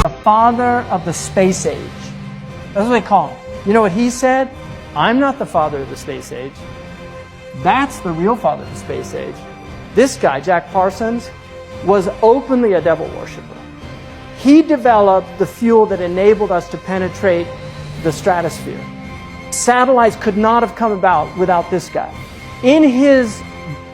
The father of the space age. That's what they call him. You know what he said? I'm not the father of the space age. That's the real father of the space age. This guy, Jack Parsons, was openly a devil worshiper. He developed the fuel that enabled us to penetrate the stratosphere. Satellites could not have come about without this guy. In his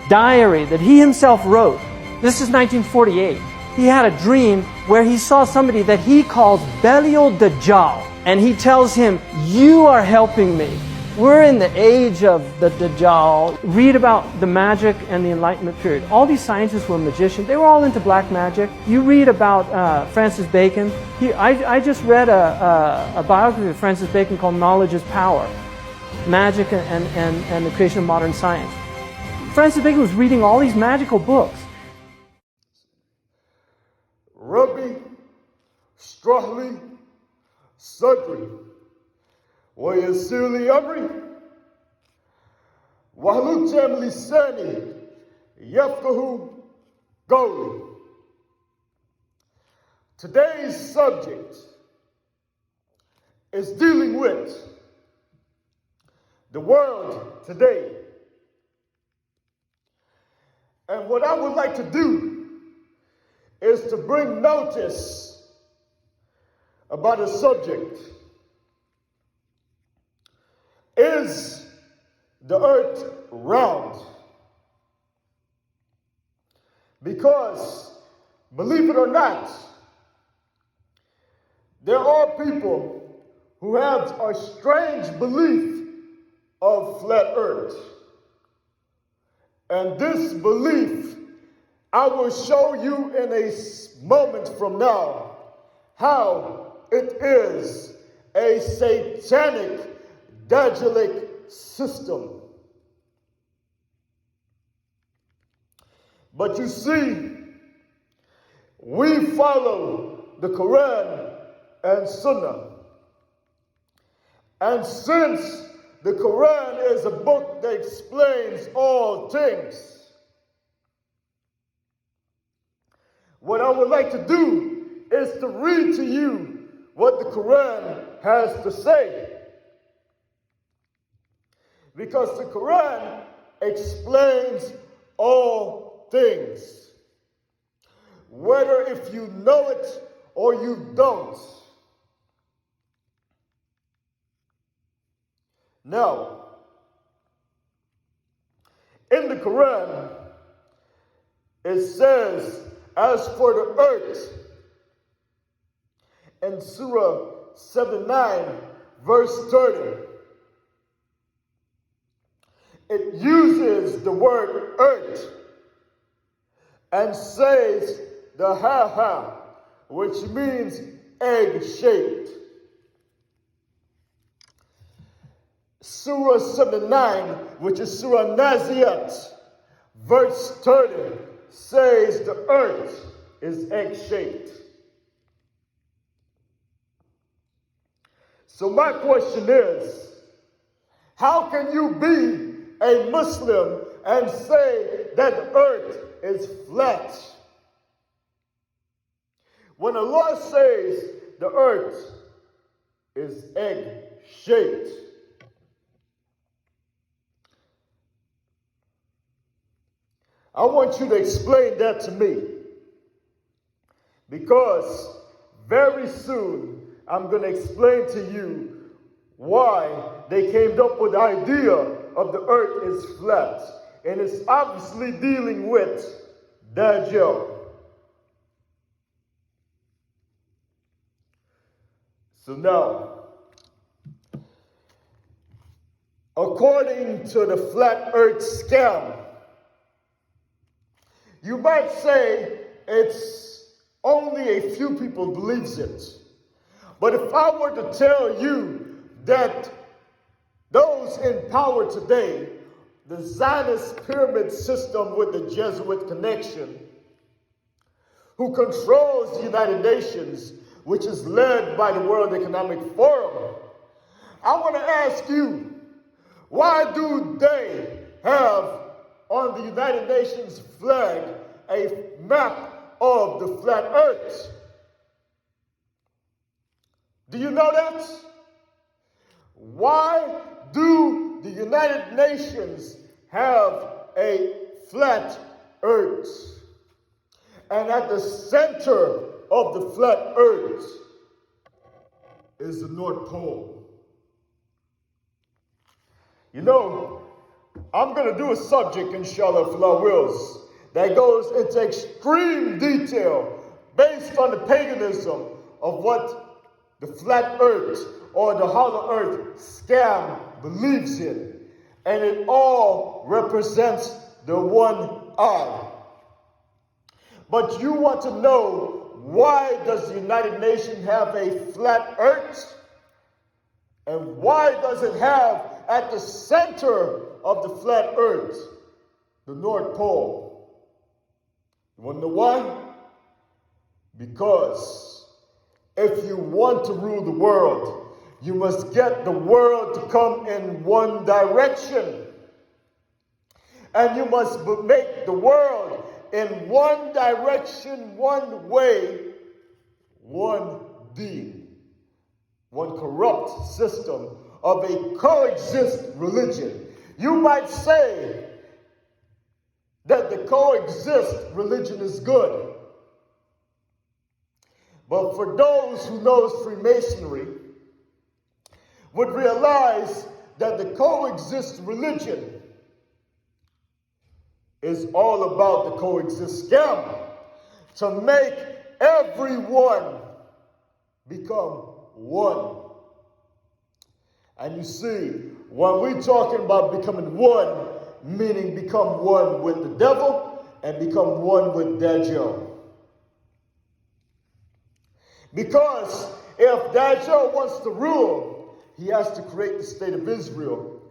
diary that he himself wrote, this is 1948, he had a dream where he saw somebody that he calls Belial Dajjal. And he tells him, you are helping me. We're in the age of the Dajjal. Read about the magic and the Enlightenment period. All these scientists were magicians. They were all into black magic. You read about Francis Bacon. I just read a biography of Francis Bacon called Knowledge is Power. Magic and the creation of modern science. Francis Bacon was reading all these magical books. Rabbi Strahli Sadri ويسر لي أمري واحلل لساني يفقهوا قولي. Today's subject is dealing with the world today. And what I would like to do is to bring notice about a subject. Is the earth round? Because, believe it or not, there are people who have a strange belief of flat earth. And this belief, I will show you in a moment from now how it is a satanic Dajjalic system. But you see, we follow the Quran and Sunnah. And since the Quran is a book that explains all things, what I would like to do is to read to you what the Quran has to say. Because the Quran explains all things, whether if you know it or you don't. Now, in the Quran, it says, as for the earth, in Surah 79, verse 30, it uses the word earth and says the ha-ha, which means egg-shaped. Surah 79, which is Surah Naziat, verse 30, says the earth is egg-shaped. So my question is, how can you be a Muslim and say that the earth is flat? When Allah says the earth is egg-shaped, I want you to explain that to me, because very soon I'm going to explain to you why they came up with the idea of the earth is flat. And it's obviously dealing with Dajjal. So now, according to the flat earth scam, you might say it's only a few people believes it. But if I were to tell you that those in power today, the Zionist pyramid system with the Jesuit connection, who controls the United Nations, which is led by the World Economic Forum, I want to ask you, why do they have on the United Nations flag a map of the flat earth. Do you know that? Why do the United Nations have a flat earth? And at the center of the flat earth is the North Pole. You know, I'm going to do a subject, inshallah, if Allah wills, that goes into extreme detail based on the paganism of what the flat earth or the hollow earth scam believes in. And it all represents the one eye. But you want to know, why does the United Nations have a flat earth? And why does it have at the center of the flat earth the North Pole? You want to know why? Because if you want to rule the world, you must get the world to come in one direction. And you must make the world in one direction, one way, one being, one corrupt system of a coexist religion. You might say that the coexist religion is good. But for those who knows Freemasonry, would realize that the coexist religion is all about the coexist scam, to make everyone become one. And you see, when we're talking about becoming one, meaning become one with the devil and become one with Dajjal. Because if Dajjal wants to rule, he has to create the state of Israel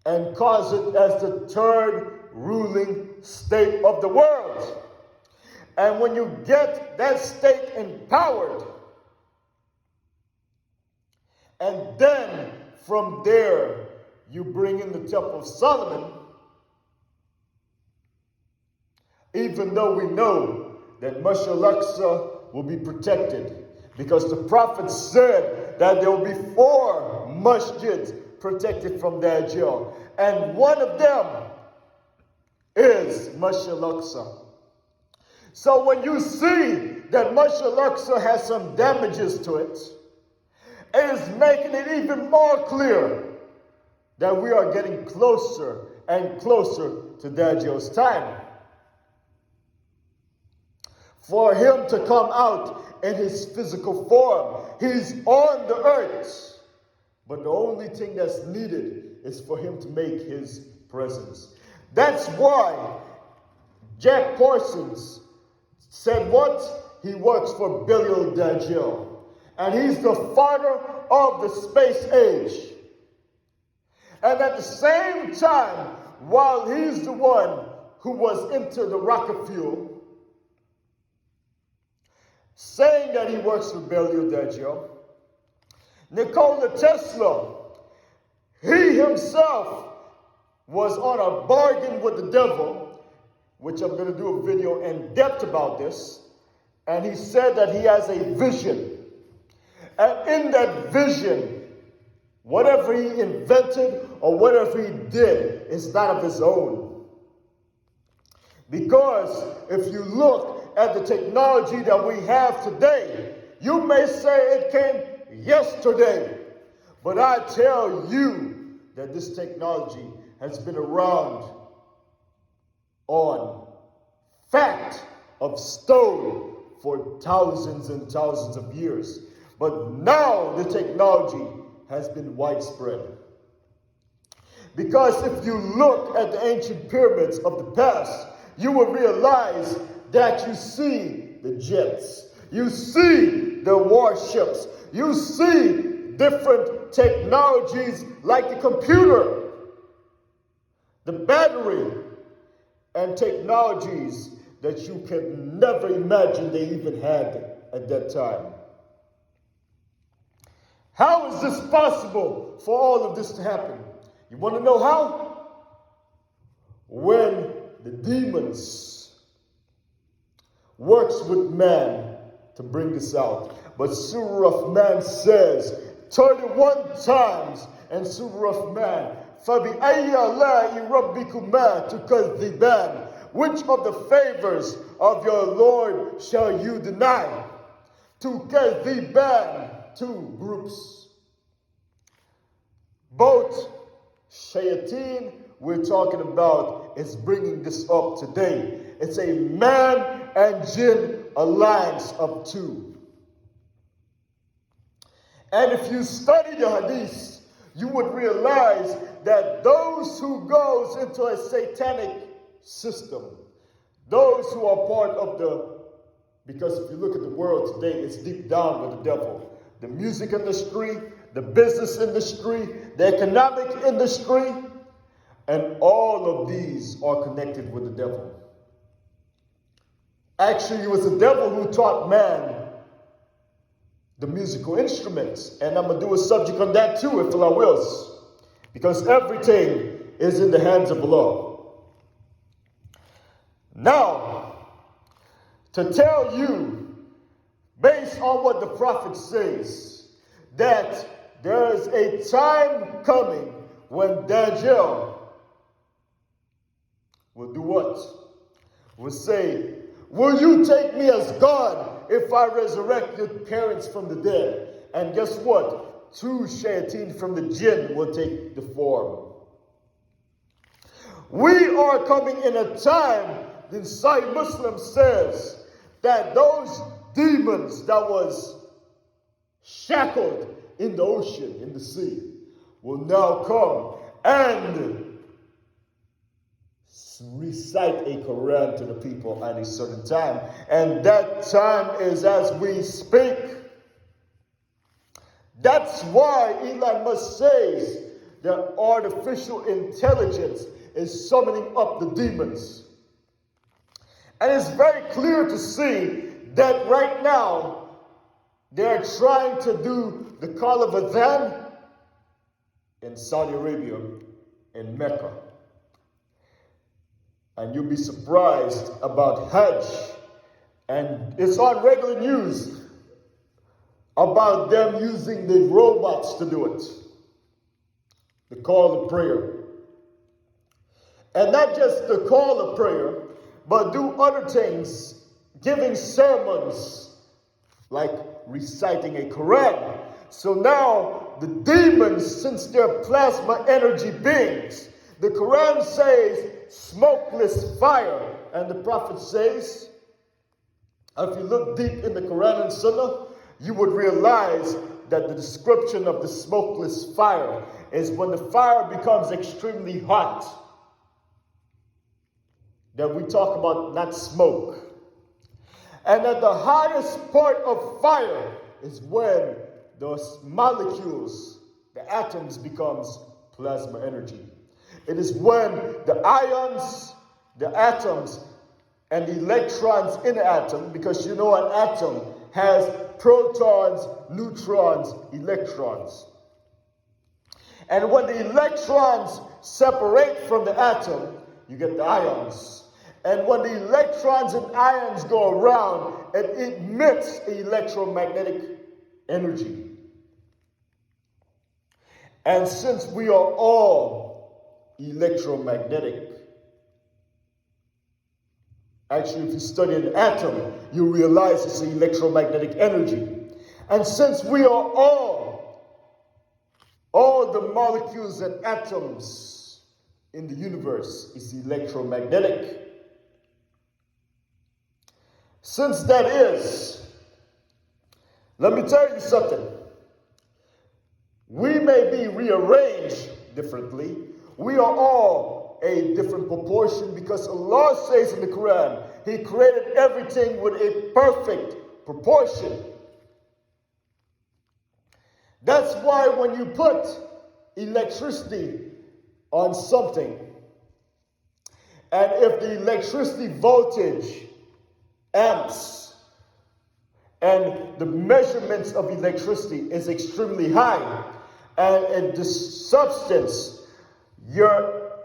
and cause it as the third ruling state of the world. And when you get that state empowered, and then from there you bring in the Temple of Solomon, even though we know that Masjid al-Aqsa will be protected, because the prophet said that there will be 4 masjids protected from Dajjal, and one of them is Masjid al-Aqsa. So when you see that Masjid al-Aqsa has some damages to it, it is making it even more clear that we are getting closer and closer to Dajjal's time. For him to come out in his physical form, he's on the earth. But the only thing that's needed is for him to make his presence. That's why Jack Parsons said what? He works for Belial Dajjal. And he's the father of the space age. And at the same time, while he's the one who was into the rocket fuel, saying that he works for Belial Dajjal, Nikola Tesla, he himself was on a bargain with the devil, which I'm going to do a video in depth about this. And he said that he has a vision. And in that vision, whatever he invented or whatever he did is not of his own. Because if you look at the technology that we have today, you may say it came yesterday. But I tell you that this technology has been around on fact of stone for thousands and thousands of years. But now the technology has been widespread. Because if you look at the ancient pyramids of the past, you will realize that you see the jets, you see the warships, you see different technologies like the computer, the battery, and technologies that you can never imagine they even had at that time. How is this possible for all of this to happen? You want to know how? When the demons works with man to bring this out. But Surah Rahman says 31 times in Surah Rahman, فَبِأَيِّ آلَاءِ رَبِّكُمَا تُكَذِّبَانِ, which of the favors of your Lord shall you deny? تُكَذِّبَانِ, two groups. Both shayateen we're talking about is bringing this up today. It's a Man and Jinn Alliance of two. And if you study the hadith, you would realize that those who goes into a satanic system, those who are part of because if you look at the world today, it's deep down with the devil. The music industry, the business industry, the economic industry, and all of these are connected with the devil. Actually, it was the devil who taught man the musical instruments. And I'm going to do a subject on that too, if Allah wills. Because everything is in the hands of Allah. Now, to tell you, based on what the Prophet says, that there is a time coming when Dajjal will do what? Will say, will you take me as God if I resurrect your parents from the dead? And guess what? Two shayateen from the jinn will take the form. We are coming in a time, the Sahih Muslim says, that those demons that was shackled in the ocean, in the sea, will now come and recite a Quran to the people at a certain time. And that time is as we speak. That's why Elon Musk says that artificial intelligence is summoning up the demons. And it's very clear to see that right now they're trying to do the call of adhan in Saudi Arabia, in Mecca. And you'll be surprised about Hajj. And it's on regular news about them using the robots to do it. The call of prayer. And not just the call of prayer, but do other things, giving sermons, like reciting a Quran. So now the demons, since they're plasma energy beings, the Quran says smokeless fire. And the Prophet says, if you look deep in the Quran and Sunnah, you would realize that the description of the smokeless fire is when the fire becomes extremely hot. That we talk about not smoke. And that the hottest part of fire is when those molecules, the atoms, becomes plasma energy. It is when the ions, the atoms, and the electrons in the atom, because you know an atom has protons, neutrons, electrons. And when the electrons separate from the atom, you get the ions. And when the electrons and ions go around, it emits electromagnetic energy. And since we are all electromagnetic, actually if you study an atom, you realize it's electromagnetic energy. And since we are all the molecules and atoms in the universe is electromagnetic. Since that is, let me tell you something. We may be rearranged differently. We are all a different proportion because Allah says in the Quran, He created everything with a perfect proportion. That's why when you put electricity on something, and if the electricity voltage, amps, and the measurements of electricity is extremely high, and the substance,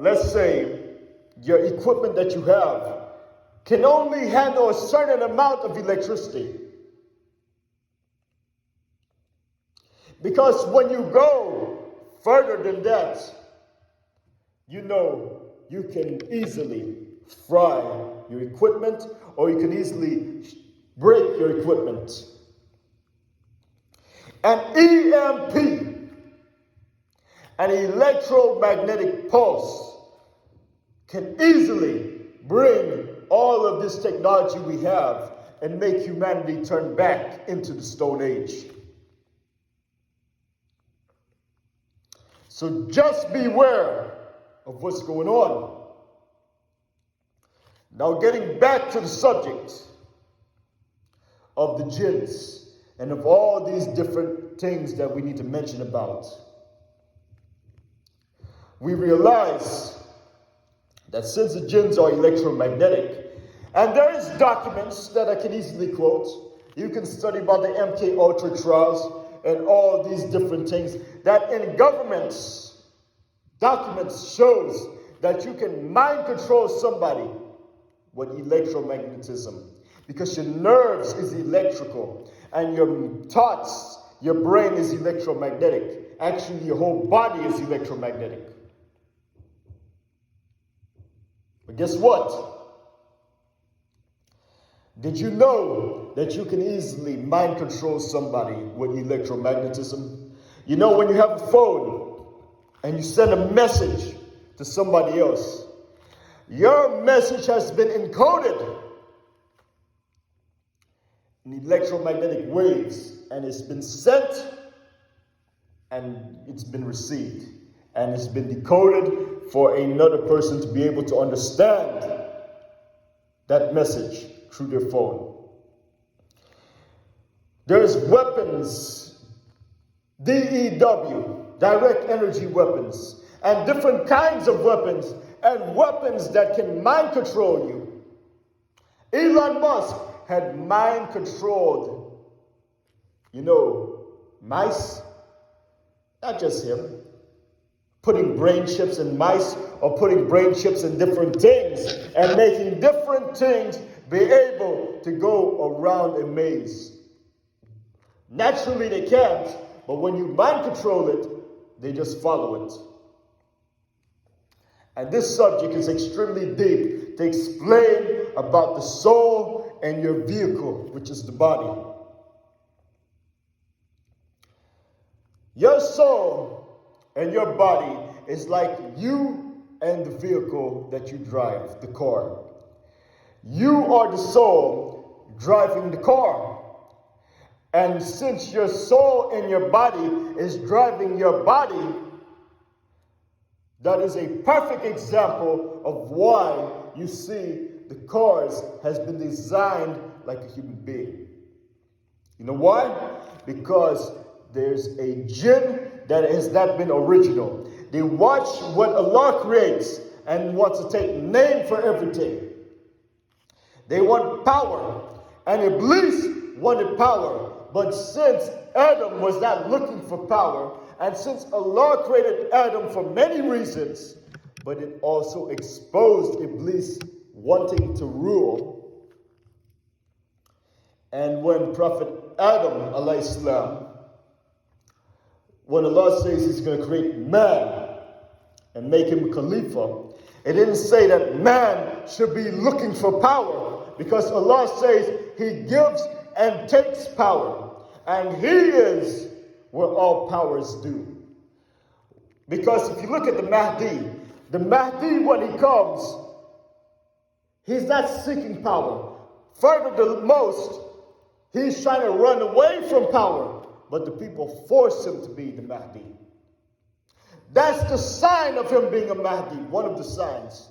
let's say, your equipment that you have can only handle a certain amount of electricity. Because when you go further than that, you know you can easily fry your equipment, or you can easily break your equipment. An EMP, an electromagnetic pulse, can easily bring all of this technology we have and make humanity turn back into the Stone Age. So just beware of what's going on. Now, getting back to the subject of the jinns and of all these different things that we need to mention about, we realize that since the jinns are electromagnetic, and there is documents that I can easily quote. You can study about the MK Ultra trials and all these different things, that in governments, documents shows that you can mind control somebody with electromagnetism, because your nerves is electrical and your thoughts, your brain is electromagnetic. Actually, your whole body is electromagnetic. But guess what? Did you know that you can easily mind control somebody with electromagnetism? You know, when you have a phone and you send a message to somebody else, your message has been encoded in electromagnetic waves, and it's been sent and it's been received, and it's been decoded for another person to be able to understand that message through their phone. There's weapons, DEW, direct energy weapons, and different kinds of weapons, and weapons that can mind control you. Elon Musk had mind controlled, mice. Not just him. Putting brain chips in mice, or putting brain chips in different things, and making different things be able to go around a maze. Naturally they can't, but when you mind control it, they just follow it. And this subject is extremely deep to explain about the soul and your vehicle, which is the body. Your soul and your body is like you and the vehicle that you drive, the car. You are the soul driving the car. And since your soul and your body is driving your body, that is a perfect example of why you see the cars has been designed like a human being. You know why? Because there's a jinn that has not been original. They watch what Allah creates and wants to take name for everything. They want power, and Iblis wanted power. But since Adam was not looking for power, and since Allah created Adam for many reasons, but it also exposed Iblis wanting to rule. And when Prophet Adam, alayhi salam, when Allah says He's going to create man and make him Khalifa, it didn't say that man should be looking for power, because Allah says He gives and takes power, and He is where all power is due. Because if you look at the Mahdi, when he comes, he's not seeking power. Further the most, he's trying to run away from power, but the people force him to be the Mahdi. That's the sign of him being a Mahdi, one of the signs.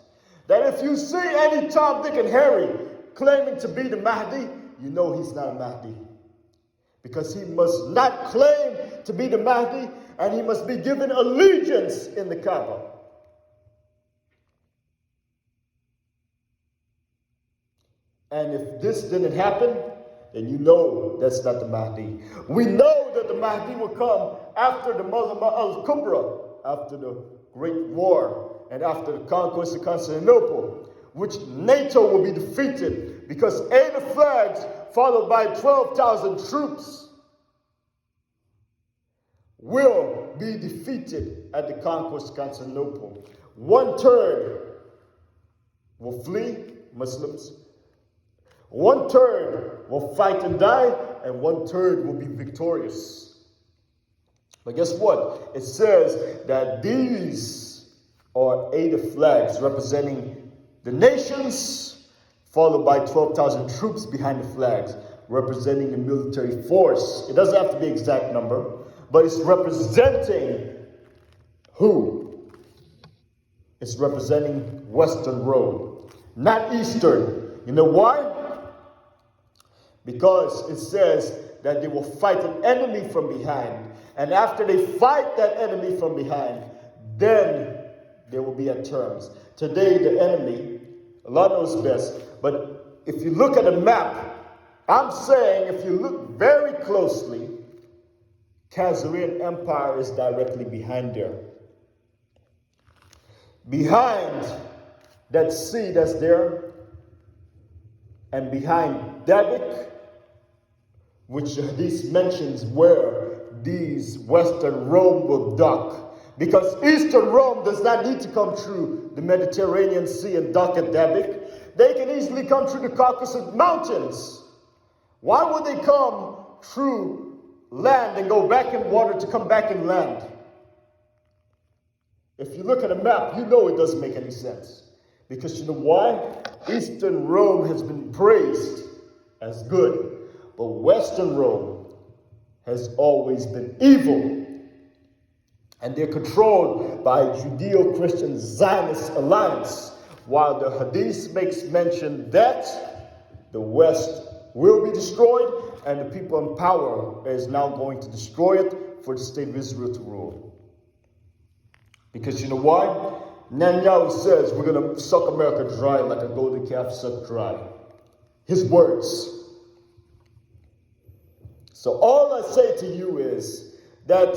That if you see any Tom, Dick, and Harry claiming to be the Mahdi, you know he's not a Mahdi. Because he must not claim to be the Mahdi, and he must be given allegiance in the Kaaba. And if this didn't happen, then you know that's not the Mahdi. We know that the Mahdi will come after the Malama al-Kubra, after the Great War, and after the conquest of Constantinople. which NATO will be defeated because 80 flags followed by 12,000 troops will be defeated at the conquest of Constantinople. 1/3 will flee, Muslims. 1/3 will fight and die, and 1/3 will be victorious. But guess what? It says that these are 80 flags representing the nations, followed by 12,000 troops behind the flags, representing the military force. It doesn't have to be exact number, but it's representing who? It's representing Western Rome, not Eastern. You know why? Because it says that they will fight an enemy from behind. And after they fight that enemy from behind, then they will be at terms. Today, the enemy, Allah knows best, but if you look at a map, I'm saying if you look very closely, Khazarian Empire is directly behind there. Behind that sea that's there, and behind Dajjalic, which Hadith mentions where these Western Rome will dock. Because Eastern Rome does not need to come through the Mediterranean Sea and dock at Dajjalic. They can easily come through the Caucasus Mountains. Why would they come through land and go back in water to come back in land? If you look at a map, you know it doesn't make any sense. Because you know why? Eastern Rome has been praised as good, but Western Rome has always been evil. And they're controlled by Judeo-Christian Zionist alliance, while the Hadith makes mention that the West will be destroyed and the people in power is now going to destroy it for the state of Israel to rule. Because you know why? Netanyahu says we're going to suck America dry like a golden calf sucked dry. His words. So all I say to you is that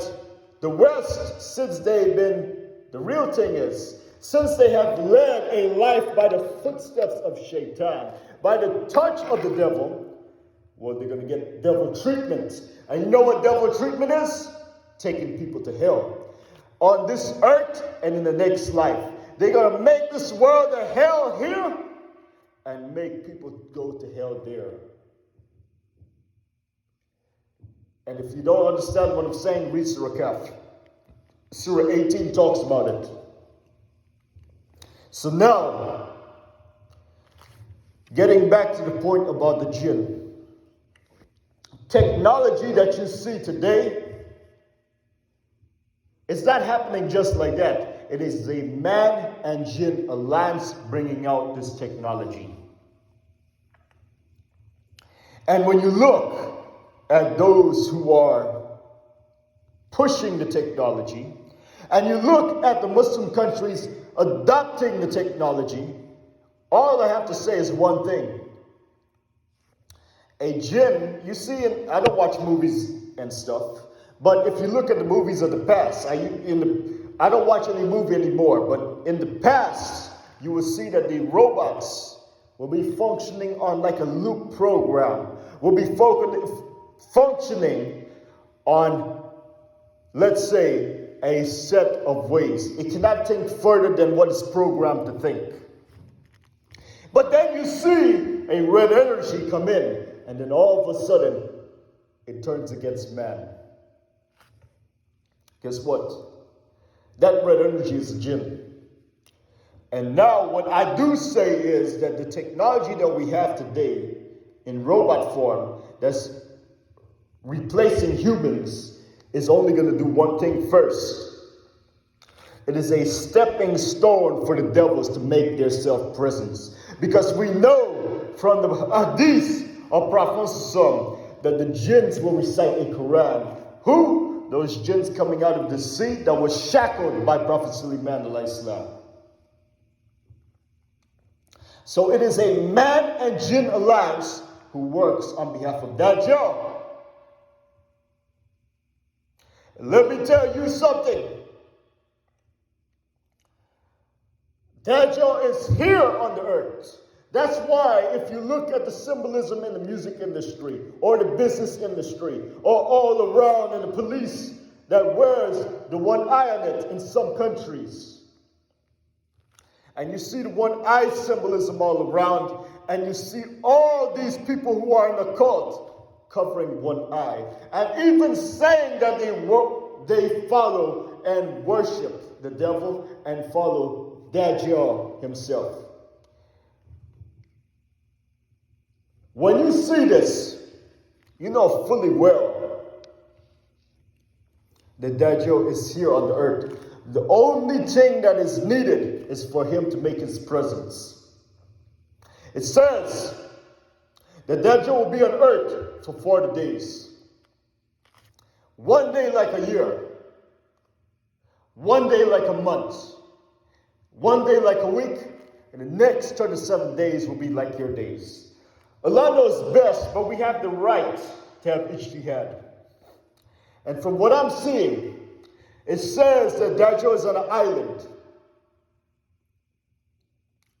the West, since they've been, the real thing is, since they have led a life by the footsteps of Shaitan, by the touch of the devil, well, they're going to get devil treatment. And you know what devil treatment is? Taking people to hell. On this earth and in the next life. They're going to make this world a hell here and make people go to hell there. And if you don't understand what I'm saying, read Surah Kaf. Surah 18 talks about it. So now, getting back to the point about the jinn. Technology that you see today, it's not happening just like that. It is the Man and Jinn Alliance bringing out this technology. And when you look at those who are pushing the technology, and you look at the Muslim countries adopting the technology, all I have to say is one thing. A jinn, you see, I don't watch movies and stuff, but if you look at the movies of the past, I don't watch any movie anymore, but in the past, you will see that the robots will be functioning on like a loop program, will be functioning on, let's say, a set of ways. It cannot think further than what it's programmed to think. But then you see a red energy come in, and then all of a sudden, it turns against man. Guess what? That red energy is a jinn. And now what I do say is that the technology that we have today in robot form that's replacing humans is only going to do one thing first. It is a stepping stone for the devils to make their self-presence. Because we know from the hadith of Prophet that the jinns will recite a Quran. Who? Those jinns coming out of the sea that was shackled by Prophet Sulaiman alayhi salam. So it is a Man and Jinn Alliance who works on behalf of Dajjal. Let me tell you something. Dajjal is here on the earth. That's why if you look at the symbolism in the music industry or the business industry or all around in the police that wears the one eye on it in some countries, and you see the one eye symbolism all around, and you see all these people who are in a cult covering one eye and even saying that they follow and worship the devil and follow Dajjal himself. When you see this, you know fully well that Dajjal is here on the earth. The only thing that is needed is for him to make his presence. It says that Dajjal will be on earth for 40 days. One day like a year. One day like a month. One day like a week. And the next 37 days will be like your days. Allah knows best, but we have the right to have ijtihad. And from what I'm seeing, it says that Dajjal is on an island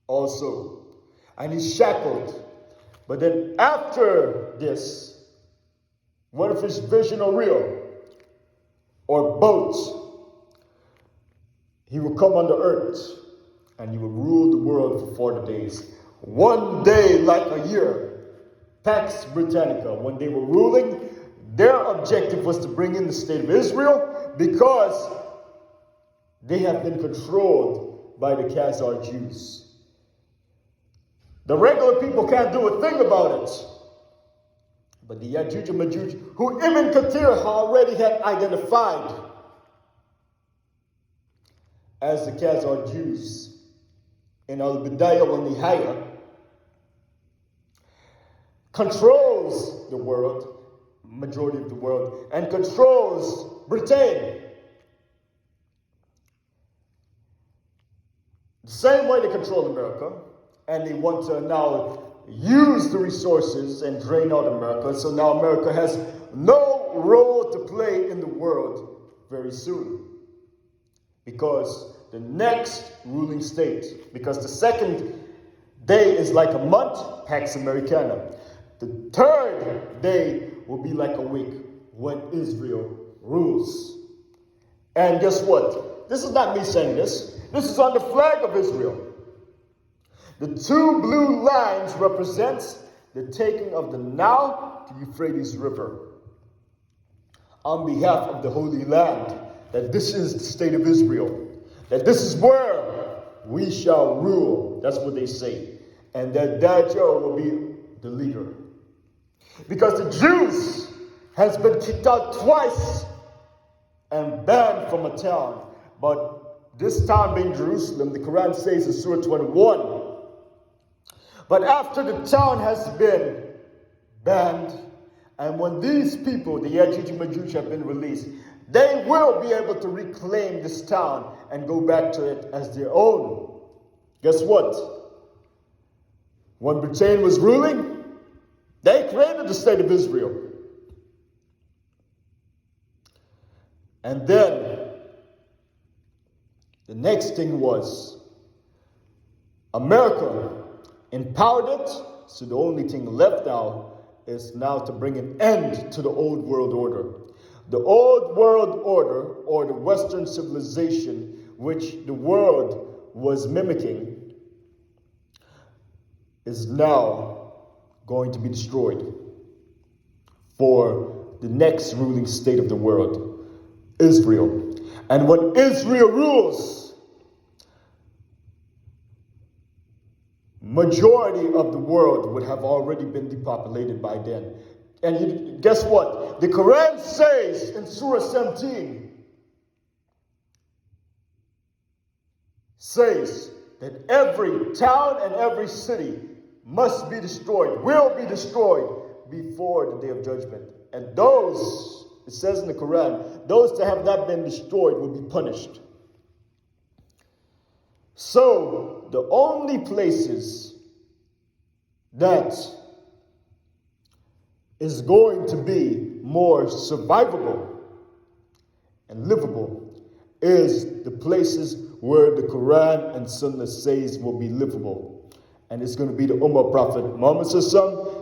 also. And he's shackled. But then after this, what if his vision are real? Or both? He will come on the earth and he will rule the world for 40 days. One day like a year. Pax Britannica, when they were ruling, their objective was to bring in the state of Israel because they have been controlled by the Khazar Jews. The regular people can't do a thing about it. But the Yajuj and Majuj, who Ibn Kathir already had identified as the Khazar Jews in Al-Bidayah wa Nihaya, controls the world, majority of the world, and controls Britain. The same way they control America, and they want to now use the resources and drain out America. So now America has no role to play in the world very soon. Because the next ruling state, because the second day is like a month, Pax Americana. The third day will be like a week when Israel rules. And guess what? This is not me saying this. This is on the flag of Israel. The two blue lines represents the taking of the Nile to Euphrates River on behalf of the Holy Land, that this is the state of Israel, that this is where we shall rule. That's what they say. And that Dajjal will be the leader. Because the Jews has been kicked out twice and banned from a town. But this town being Jerusalem, the Quran says in Surah 21, but after the town has been banned, and when these people, the Yajuj and Majuj, have been released, they will be able to reclaim this town and go back to it as their own. Guess what? When Britain was ruling, they created the state of Israel. And then the next thing was America empowered it, so the only thing left now is now to bring an end to the old world order. The old world order, or the Western civilization, which the world was mimicking, is now going to be destroyed for the next ruling state of the world, Israel. And when Israel rules, majority of the world would have already been depopulated by then. And guess what? The Quran says in Surah 17, says that every town and every city must be destroyed, will be destroyed before the day of judgment. And those, it says in the Quran, those that have not been destroyed will be punished. So, the only places that is going to be more survivable and livable is the places where the Quran and Sunnah says will be livable. And it's going to be the Ummah of Prophet Muhammad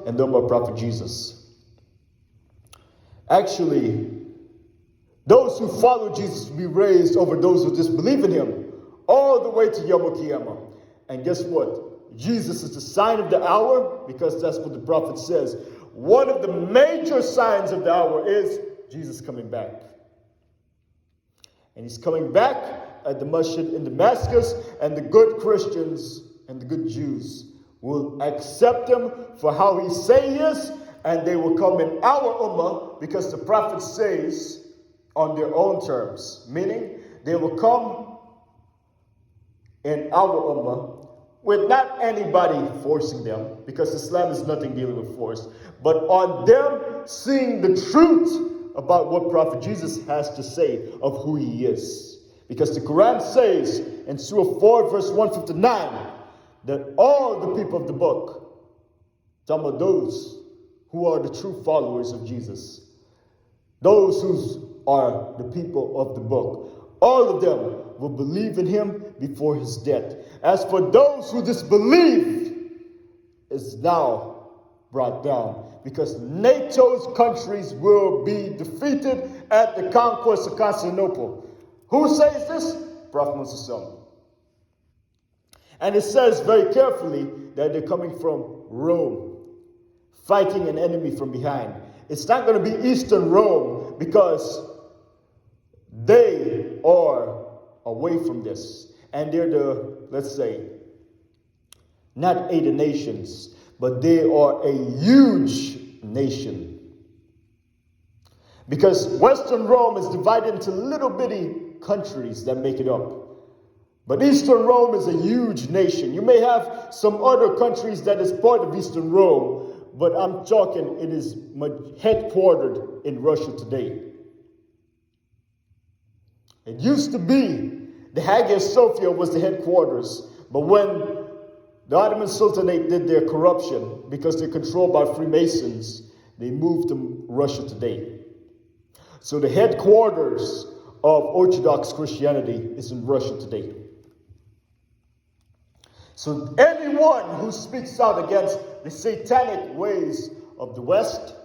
and the Ummah of Prophet Jesus. Actually, those who follow Jesus will be raised over those who disbelieve in him, all the way to Yom Qiyamah. And guess what? Jesus is the sign of the hour, because that's what the prophet says. One of the major signs of the hour is Jesus coming back. And he's coming back at the masjid in Damascus, and the good Christians and the good Jews will accept him for how he says he is, and they will come in our ummah, because the prophet says on their own terms, meaning they will come in our ummah with not anybody forcing them, because Islam is nothing dealing with force, but on them seeing the truth about what Prophet Jesus has to say of who he is. Because the Quran says in Surah 4 verse 159 that all the people of the book, talking about those who are the true followers of Jesus, those who are the people of the book, all of them will believe in him before his death. As for those who disbelieve, is now brought down, because NATO's countries will be defeated at the conquest of Constantinople. Who says this? Prophet Muhammad. And it says very carefully that they're coming from Rome, fighting an enemy from behind. It's not going to be Eastern Rome, because they are away from this. And they're the, let's say, not Ada nations, but they are a huge nation. Because Western Rome is divided into little bitty countries that make it up. But Eastern Rome is a huge nation. You may have some other countries that is part of Eastern Rome, but I'm talking it is headquartered in Russia today. It used to be the Hagia Sophia was the headquarters, but when the Ottoman Sultanate did their corruption, because they're controlled by Freemasons, they moved to Russia today. So the headquarters of Orthodox Christianity is in Russia today. So anyone who speaks out against the satanic ways of the West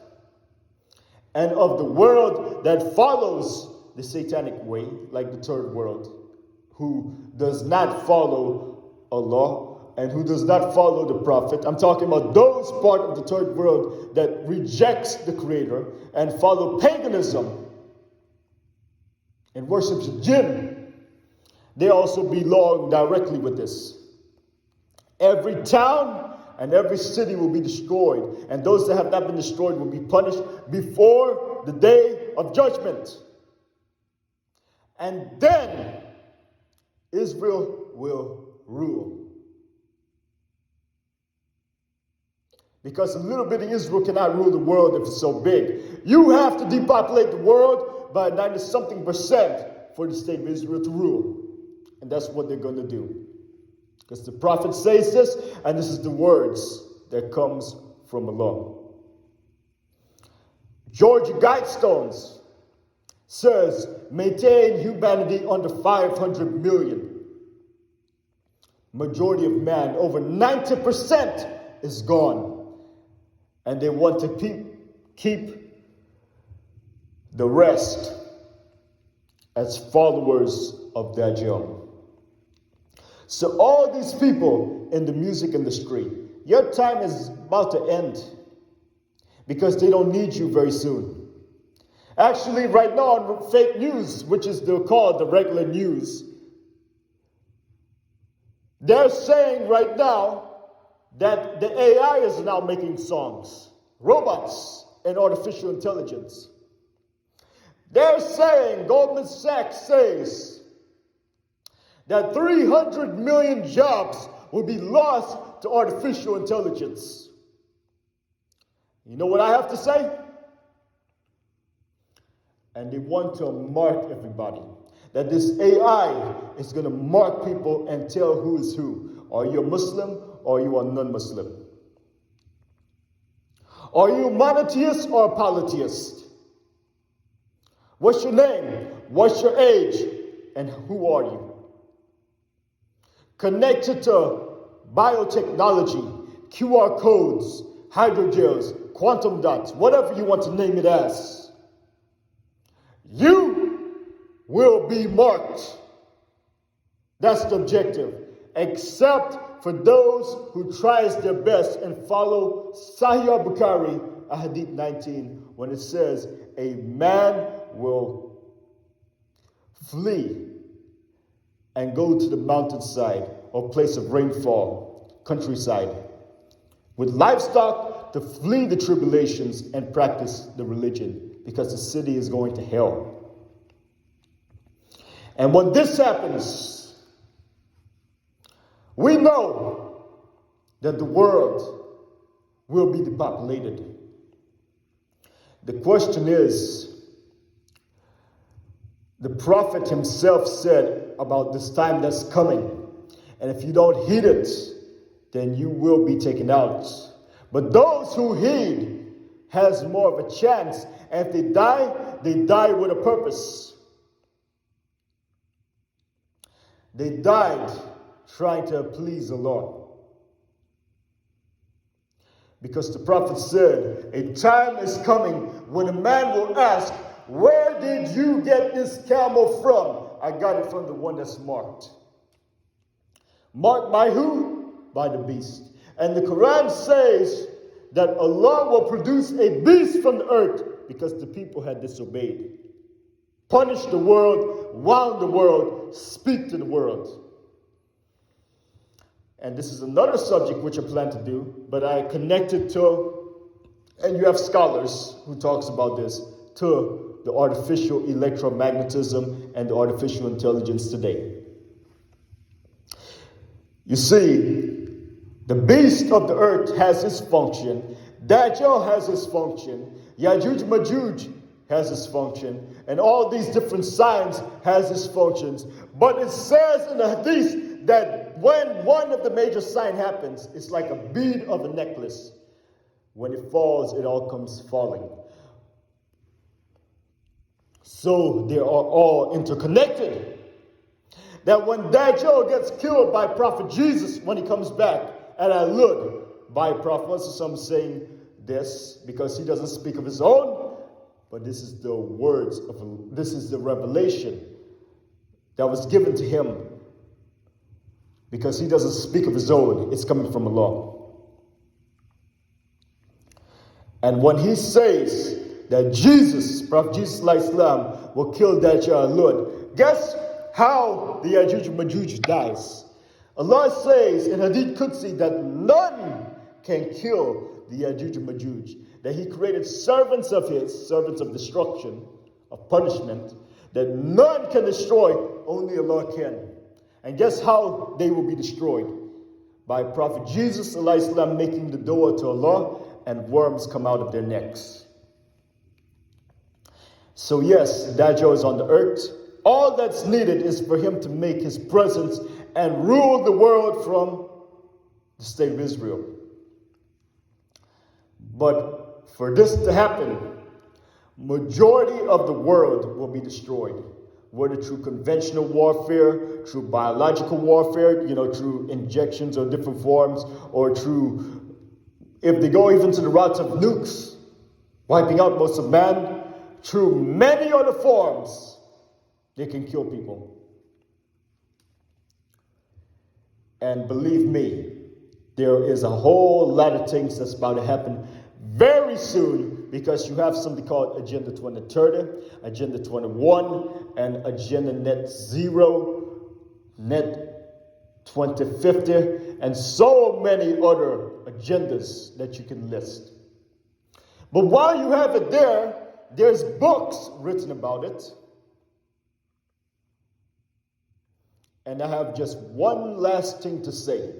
and of the world that follows the satanic way, like the third world, who does not follow Allah, and who does not follow the Prophet. I'm talking about those part of the third world that rejects the Creator and follow paganism and worships Jinn. They also belong directly with this. Every town and every city will be destroyed, and those that have not been destroyed will be punished before the day of judgment. And then Israel will rule. Because a little bit of Israel cannot rule the world if it's so big. You have to depopulate the world by 90-something% for the state of Israel to rule. And that's what they're going to do. Because the prophet says this, and this is the words that comes from Allah. George Guidestones says, maintain humanity under 500 million. Majority of man, over 90% is gone. And they want to keep the rest as followers of Dajjal. So all these people in the music industry, your time is about to end, because they don't need you very soon. Actually, right now on fake news, which is they're called the regular news, they're saying right now that the AI is now making songs, robots and artificial intelligence. They're saying, Goldman Sachs says, that 300 million jobs will be lost to artificial intelligence. You know what I have to say? And they want to mark everybody. That this AI is going to mark people and tell who is who. Are you a Muslim or are you a non-Muslim? Are you a monotheist or a polytheist? What's your name? What's your age? And who are you? connected to biotechnology, QR codes, hydrogels, quantum dots, whatever you want to name it as, you will be marked. That's the objective. Except for those who tries their best and follow Sahih al-Bukhari, Hadith 19, when it says, a man will flee and go to the mountainside or place of rainfall, countryside, with livestock to flee the tribulations and practice the religion, because the city is going to hell. And when this happens, we know that the world will be depopulated. The question is, the prophet himself said about this time that's coming, and if you don't heed it, then you will be taken out. But those who heed has more of a chance, and if they die with a purpose. They died trying to please the Lord. Because the prophet said, a time is coming when a man will ask, where did you get this camel from? I got it from the one that's marked. Marked by who? By the beast. And the Quran says that Allah will produce a beast from the earth because the people had disobeyed. Punish the world, wound the world, speak to the world. And this is another subject which I plan to do, but I connected to, and you have scholars who talks about this, to the artificial electromagnetism and the artificial intelligence today. You see, the beast of the earth has its function, Dajjal has its function, Yajuj Majuj has its function, and all these different signs has its functions. But it says in the hadith that when one of the major signs happens, it's like a bead of a necklace. When it falls, it all comes falling. So they are all interconnected. That when Dajjal gets killed by Prophet Jesus, when he comes back, and I look by Prophet, some saying this because he doesn't speak of his own, but this is the words of, this is the revelation that was given to him, because he doesn't speak of his own, it's coming from Allah. And when he says that Jesus, Prophet Jesus ﷺ, will kill Dajjal, guess how the Yajuj Majuj dies? Allah says in Hadith Qudsi that none can kill the Yajuj Majuj. That he created servants of his, servants of destruction, of punishment, that none can destroy, only Allah can. And guess how they will be destroyed? By Prophet Jesus ﷺ making the dua to Allah, and worms come out of their necks. So yes, Dajjal is on the earth. All that's needed is for him to make his presence and rule the world from the state of Israel. But for this to happen, majority of the world will be destroyed. Whether through conventional warfare, through biological warfare, through injections or different forms, or through, if they go even to the route of nukes, wiping out most of man, through many other forms, they can kill people. And believe me, there is a whole lot of things that's about to happen very soon, because you have something called Agenda 2030, Agenda 21, and Agenda Net Zero, Net 2050, and so many other agendas that you can list. But while you have it there, there's books written about it. And I have just one last thing to say.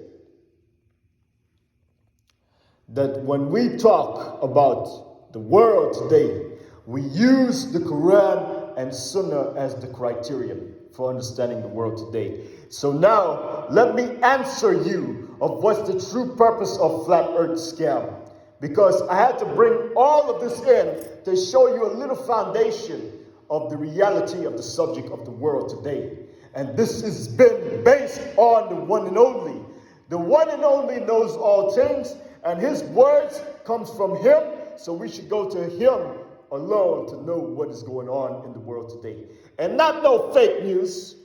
That when we talk about the world today, we use the Quran and Sunnah as the criterion for understanding the world today. So now, let me answer you of what's the true purpose of Flat Earth scam. Because I had to bring all of this in to show you a little foundation of the reality of the subject of the world today. And this has been based on the one and only. The one and only knows all things, and his words comes from him, so we should go to him alone to know what is going on in the world today. And not no fake news,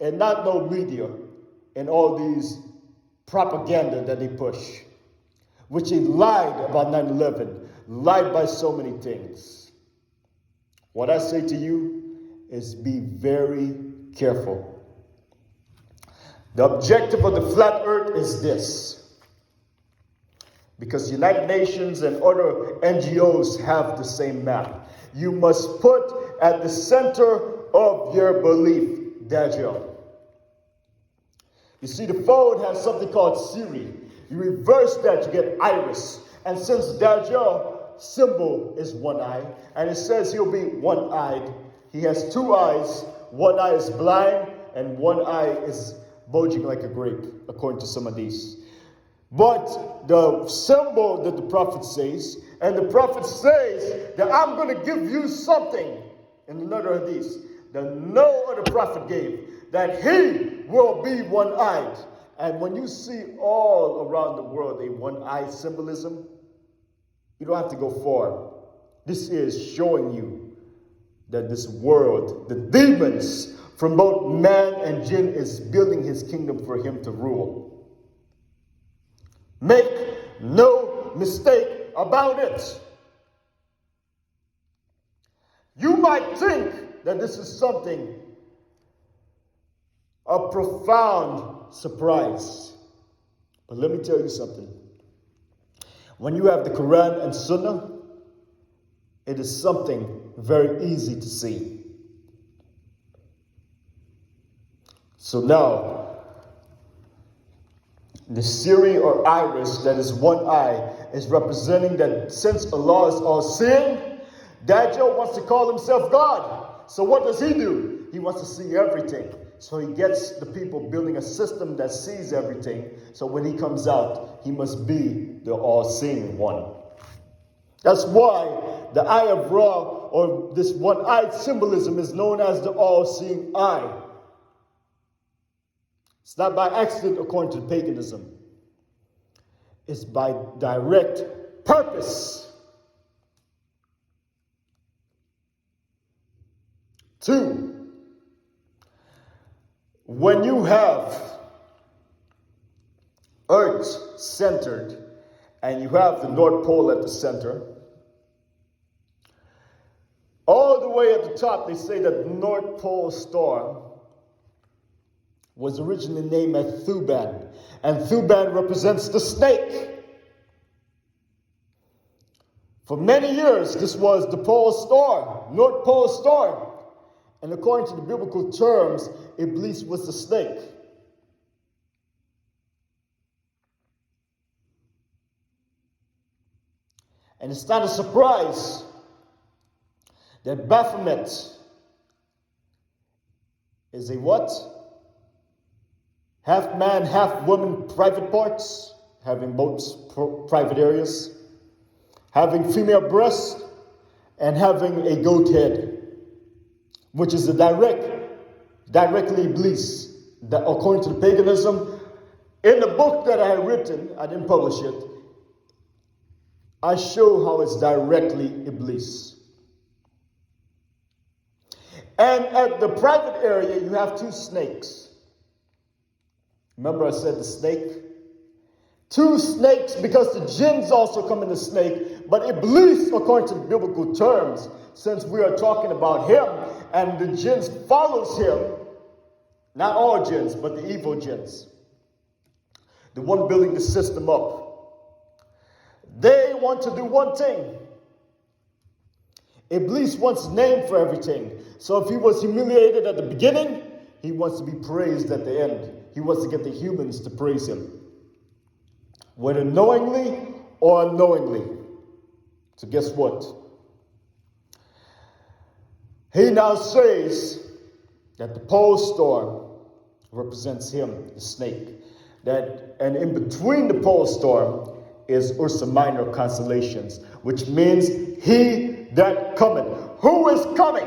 and not no media, and all these propaganda that they push, which he lied about 9/11, lied by so many things. What I say to you is be very careful. The objective of the flat earth is this, because United Nations and other NGOs have the same map. You must put at the center of your belief Dajjal. You see, the phone has something called Siri. You reverse that, you get Iris. And since Dajjal symbol is one eye, and it says he'll be one-eyed, he has two eyes. One eye is blind, and one eye is bulging like a grape, according to some of these. But the symbol that the prophet says, and the prophet says that I'm going to give you something in another of these that no other prophet gave, that he will be one-eyed. And when you see all around the world a one-eyed symbolism, you don't have to go far. This is showing you that this world, the demons from both man and jinn, is building his kingdom for him to rule. Make no mistake about it. You might think that this is something, a profound surprise. But let me tell you something. When you have the Quran and Sunnah, it is something very easy to see. So now, the Siri or iris that is one eye is representing that since Allah is all-seeing, Dajjal wants to call himself God. So what does he do? He wants to see everything. So he gets the people building a system that sees everything. So when he comes out, he must be the all-seeing one. That's why the eye of Ra, or this one-eyed symbolism, is known as the all-seeing eye. It's not by accident according to paganism. It's by direct purpose. 2, when you have Earth centered and you have the North Pole at the center, all the way at the top they say that the North Pole star was originally named as Thuban, and Thuban represents the snake. For many years, this was the pole star, North Pole star. And according to the biblical terms, Iblis was the snake. And it's not a surprise that Baphomet is a what? Half man, half woman private parts, having both private areas, having female breasts, and having a goat head, which is a directly Iblis. That according to the paganism, in the book that I had written, I didn't publish it, I show how it's directly Iblis. And at the private area, you have 2 snakes. Remember I said the snake? 2 snakes, because the jinns also come in the snake. But Iblis, according to the biblical terms, since we are talking about him, and the jinns follows him, not all jinns, but the evil jinns, the one building the system up, they want to do one thing. Iblis wants a name for everything. So if he was humiliated at the beginning, he wants to be praised at the end. He wants to get the humans to praise him, whether knowingly or unknowingly. So guess what? He now says that the pole star represents him, the snake. And in between the pole star is Ursa Minor constellations, which means he that cometh. Who is coming?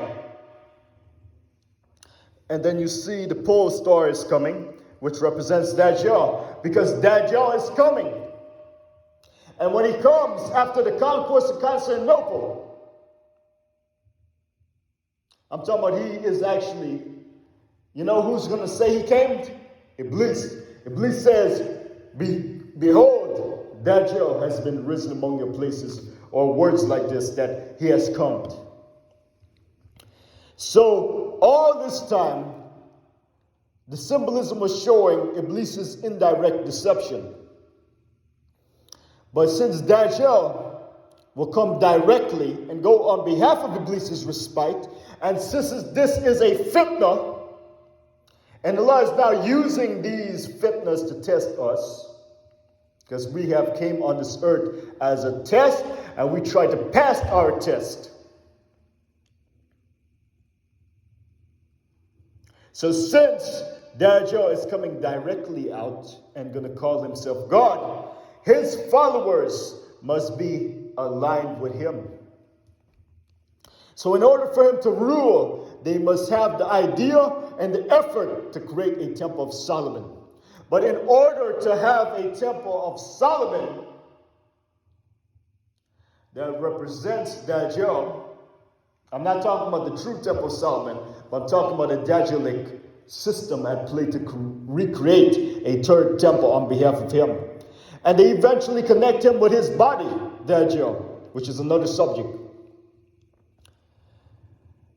And then you see the pole star is coming, which represents Dajjal, because Dajjal is coming. And when he comes after the conquest of Constantinople, I'm talking about he is actually, you know who's going to say he came? Iblis. Iblis says, behold, Dajjal has been risen among your places, or words like this, that he has come. So all this time, the symbolism was showing Iblis's indirect deception. But since Dajjal will come directly and go on behalf of Iblis's respite, and since this is a fitnah, and Allah is now using these fitnahs to test us, because we have came on this earth as a test, and we try to pass our test. So since Dajjal is coming directly out and going to call himself God, his followers must be aligned with him. So in order for him to rule, they must have the idea and the effort to create a temple of Solomon. But in order to have a temple of Solomon that represents Dajjal, I'm not talking about the true temple of Solomon, but I'm talking about a Dajjalic system at play to recreate a third temple on behalf of him. And they eventually connect him with his body, Dajjal, which is another subject.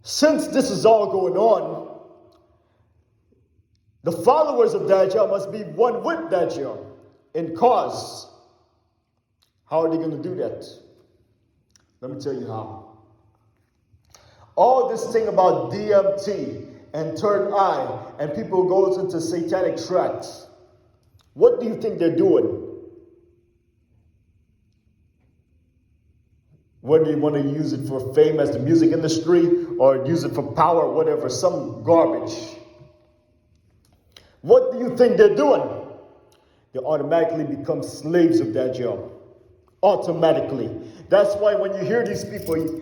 Since this is all going on, the followers of Dajjal must be one with Dajjal in cause. How are they going to do that? Let me tell you how. All this thing about DMT and third eye and people goes into satanic tracks, what do you think they're doing? Whether they want to use it for fame as the music industry or use it for power, whatever, some garbage. What do you think they're doing? They automatically become slaves of Dajjal. Automatically. That's why when you hear these people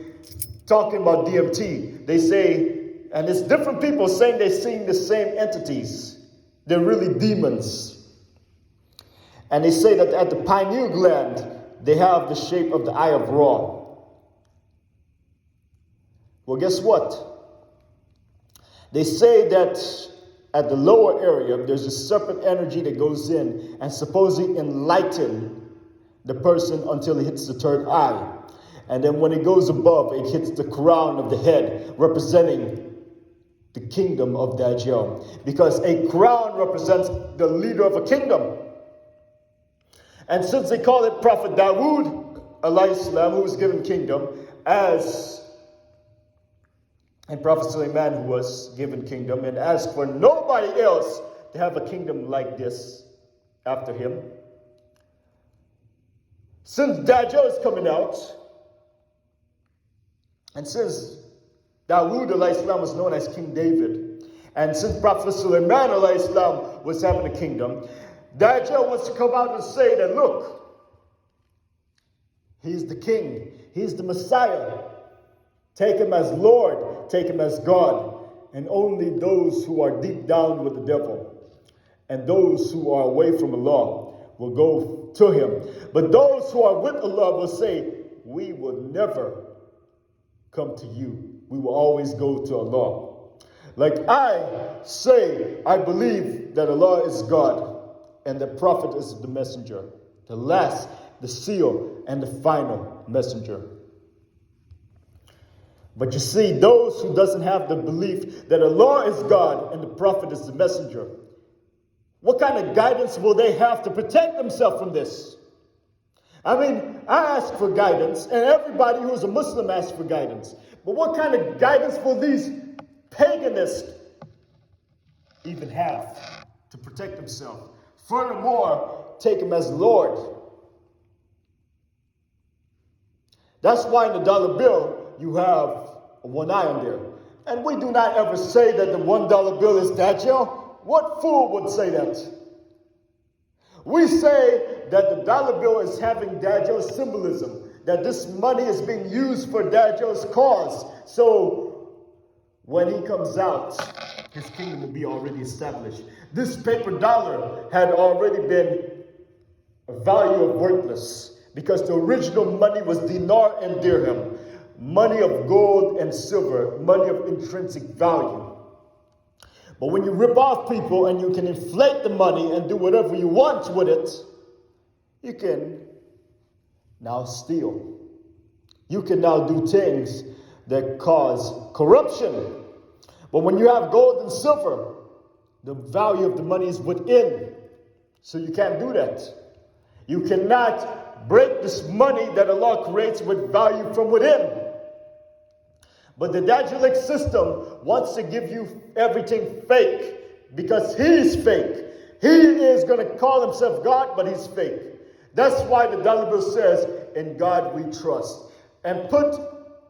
talking about DMT, they say, and it's different people saying they're seeing the same entities. They're really demons. And they say that at the pineal gland, they have the shape of the eye of Ra. Well, guess what? They say that at the lower area, there's a serpent energy that goes in and supposedly enlighten the person until it hits the third eye. And then when it goes above, it hits the crown of the head, representing the kingdom of Dajjal. Because a crown represents the leader of a kingdom. And since they call it Prophet Dawood, alayhi salam, who was given kingdom, and Prophet Sulaiman, who was given kingdom, and as for nobody else to have a kingdom like this after him, since Dajjal is coming out, and since Dawood alayhi salam was known as King David, and since Prophet Sulaiman alayhi salam was having a kingdom, Dajjal wants to come out and say that, look, he's the king, he's the Messiah. Take him as Lord, take him as God. And only those who are deep down with the devil and those who are away from Allah will go to him. But those who are with Allah will say, we will never come to you. We will always go to Allah. Like I say, I believe that Allah is God and the Prophet is the messenger, the last, the seal, and the final messenger. But you see, those who doesn't have the belief that Allah is God and the Prophet is the messenger, what kind of guidance will they have to protect themselves from this? I mean, I ask for guidance, and everybody who's a Muslim asks for guidance. But what kind of guidance will these paganists even have to protect themselves? Furthermore, take him as Lord. That's why in the dollar bill, you have one eye on there. And we do not ever say that the $1 bill is Dajjal. What fool would say that? We say that the dollar bill is having Dajjal's symbolism, that this money is being used for Dajjal's cause. So when he comes out his kingdom will be already established. This paper dollar had already been a value of worthless, because the original money was dinar and dirham, money of gold and silver, money of intrinsic value. But when you rip off people and you can inflate the money and do whatever you want with it, you can now steal. You can now do things that cause corruption. But when you have gold and silver, the value of the money is within. So you can't do that. You cannot break this money that Allah creates with value from within. But the Dajjalic system wants to give you everything fake, because he's fake. He is going to call himself God, but he's fake. That's why the dollar bill says, "In God we trust." And put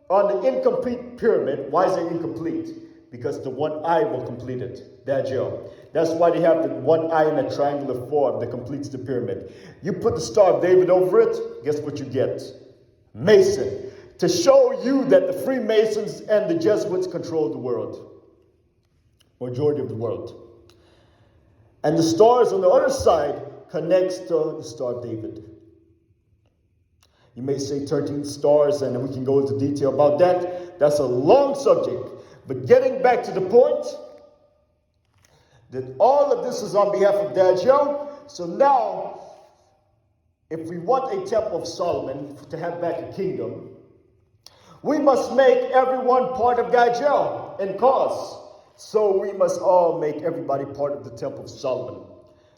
on the incomplete pyramid. Why is it incomplete? Because the one eye will complete it. Dajjal. That's why they have the one eye in a triangular form that completes the pyramid. You put the Star of David over it, guess what you get? Mason. To show you that the Freemasons and the Jesuits control the world. Majority of the world. And the stars on the other side connects to the Star of David. You may say 13 stars, and we can go into detail about that. That's a long subject. But getting back to the point, that all of this is on behalf of Dajjal. So now, if we want a Temple of Solomon to have back a kingdom, we must make everyone part of Dajjal in cause. So we must all make everybody part of the Temple of Solomon.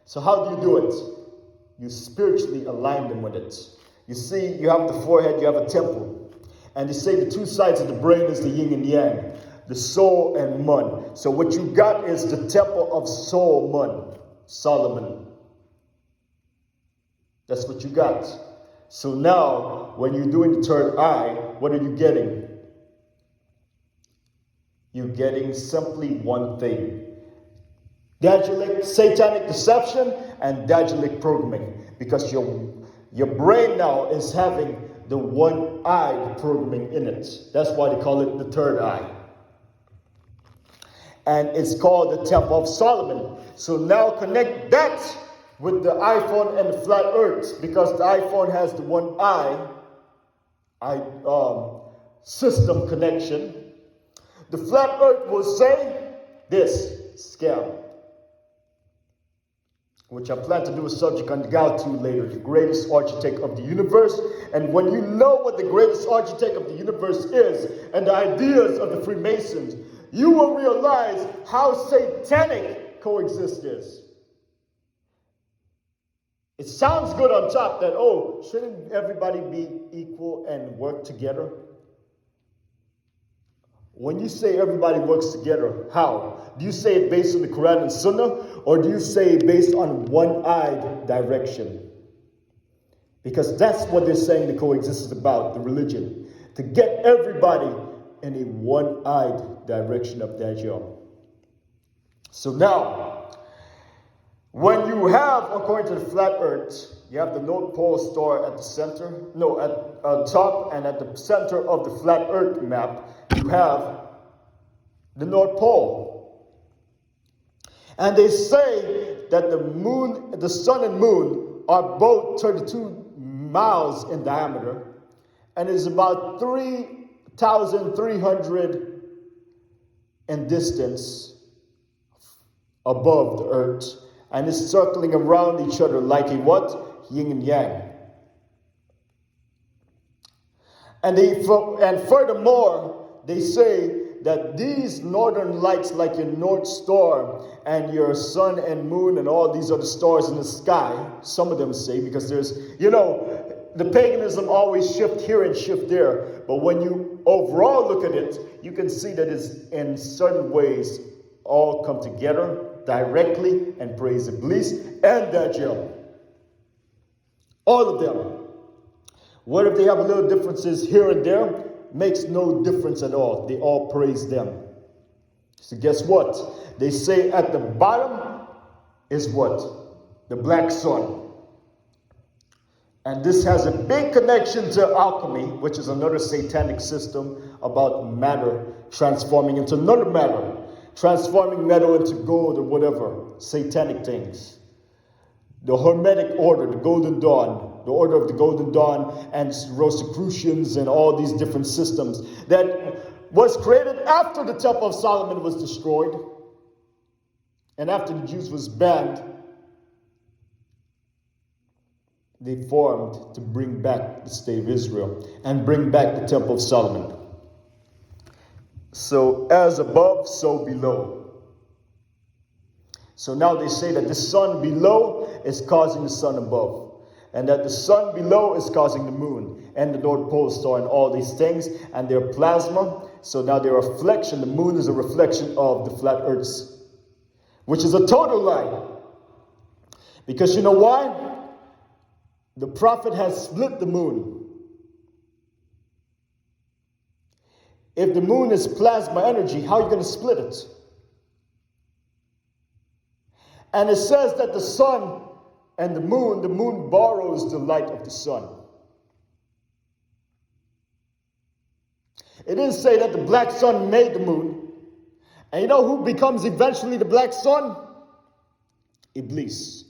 So how do you do it? You spiritually align them with it. You see, you have the forehead, you have a temple. And they say the two sides of the brain is the yin and yang, the soul and mun. So what you got is the Temple of Soul Mun, Solomon. That's what you got. So now, when you're doing the third eye, what are you getting? You're getting simply one thing. Dajjalic, satanic deception, and Dajjalic programming. Because your brain now is having the one-eyed programming in it. That's why they call it the third eye. And it's called the Temple of Solomon. So now connect that with the iPhone and the flat earth, because the iPhone has the one eye system connection. The flat earth will say this, scam, which I plan to do a subject on Gautu later, the greatest architect of the universe. And when you know what the greatest architect of the universe is and the ideas of the Freemasons, you will realize how satanic Coexist is. It sounds good on top that, oh, shouldn't everybody be equal and work together? When you say everybody works together, how? Do you say it based on the Quran and Sunnah, or do you say it based on one-eyed direction? Because that's what they're saying the Coexist is about, the religion. To get everybody in a one-eyed direction of Dajjal. So now, when you have, according to the flat earth, you have the North Pole star at the center, at top, and at the center of the flat earth map, you have the North Pole. And they say that the sun and moon are both 32 miles in diameter, and is about 3,300 in distance above the earth. And it's circling around each other like a what? Yin and yang. And furthermore, they say that these northern lights, like your North Star and your sun and moon and all these other stars in the sky, some of them say, because there's, the paganism always shift here and shift there. But when you overall look at it, you can see that it's in certain ways all come together directly and praise Iblis and Dajjal. All of them. What if they have little differences here and there? Makes no difference at all. They all praise them. So guess what? They say at the bottom is what? The black sun. And this has a big connection to alchemy, which is another satanic system about matter transforming into another matter. transforming metal into gold or whatever, satanic things. The Hermetic Order, the Golden Dawn, the Order of the Golden Dawn, and Rosicrucians, and all these different systems that was created after the Temple of Solomon was destroyed, and after the Jews was banned. They formed to bring back the state of Israel and bring back the Temple of Solomon. So as above, so below. So now they say that the sun below is causing the sun above, and that the sun below is causing the moon and the North Pole Star and all these things, and their plasma. So now their reflection, the moon is a reflection of the flat earths, which is a total lie. Because you know why? The prophet has split the moon. If the moon is plasma energy, how are you going to split it? And it says that the sun and the moon borrows the light of the sun. It didn't say that the black sun made the moon. And you know who becomes eventually the black sun? Iblis.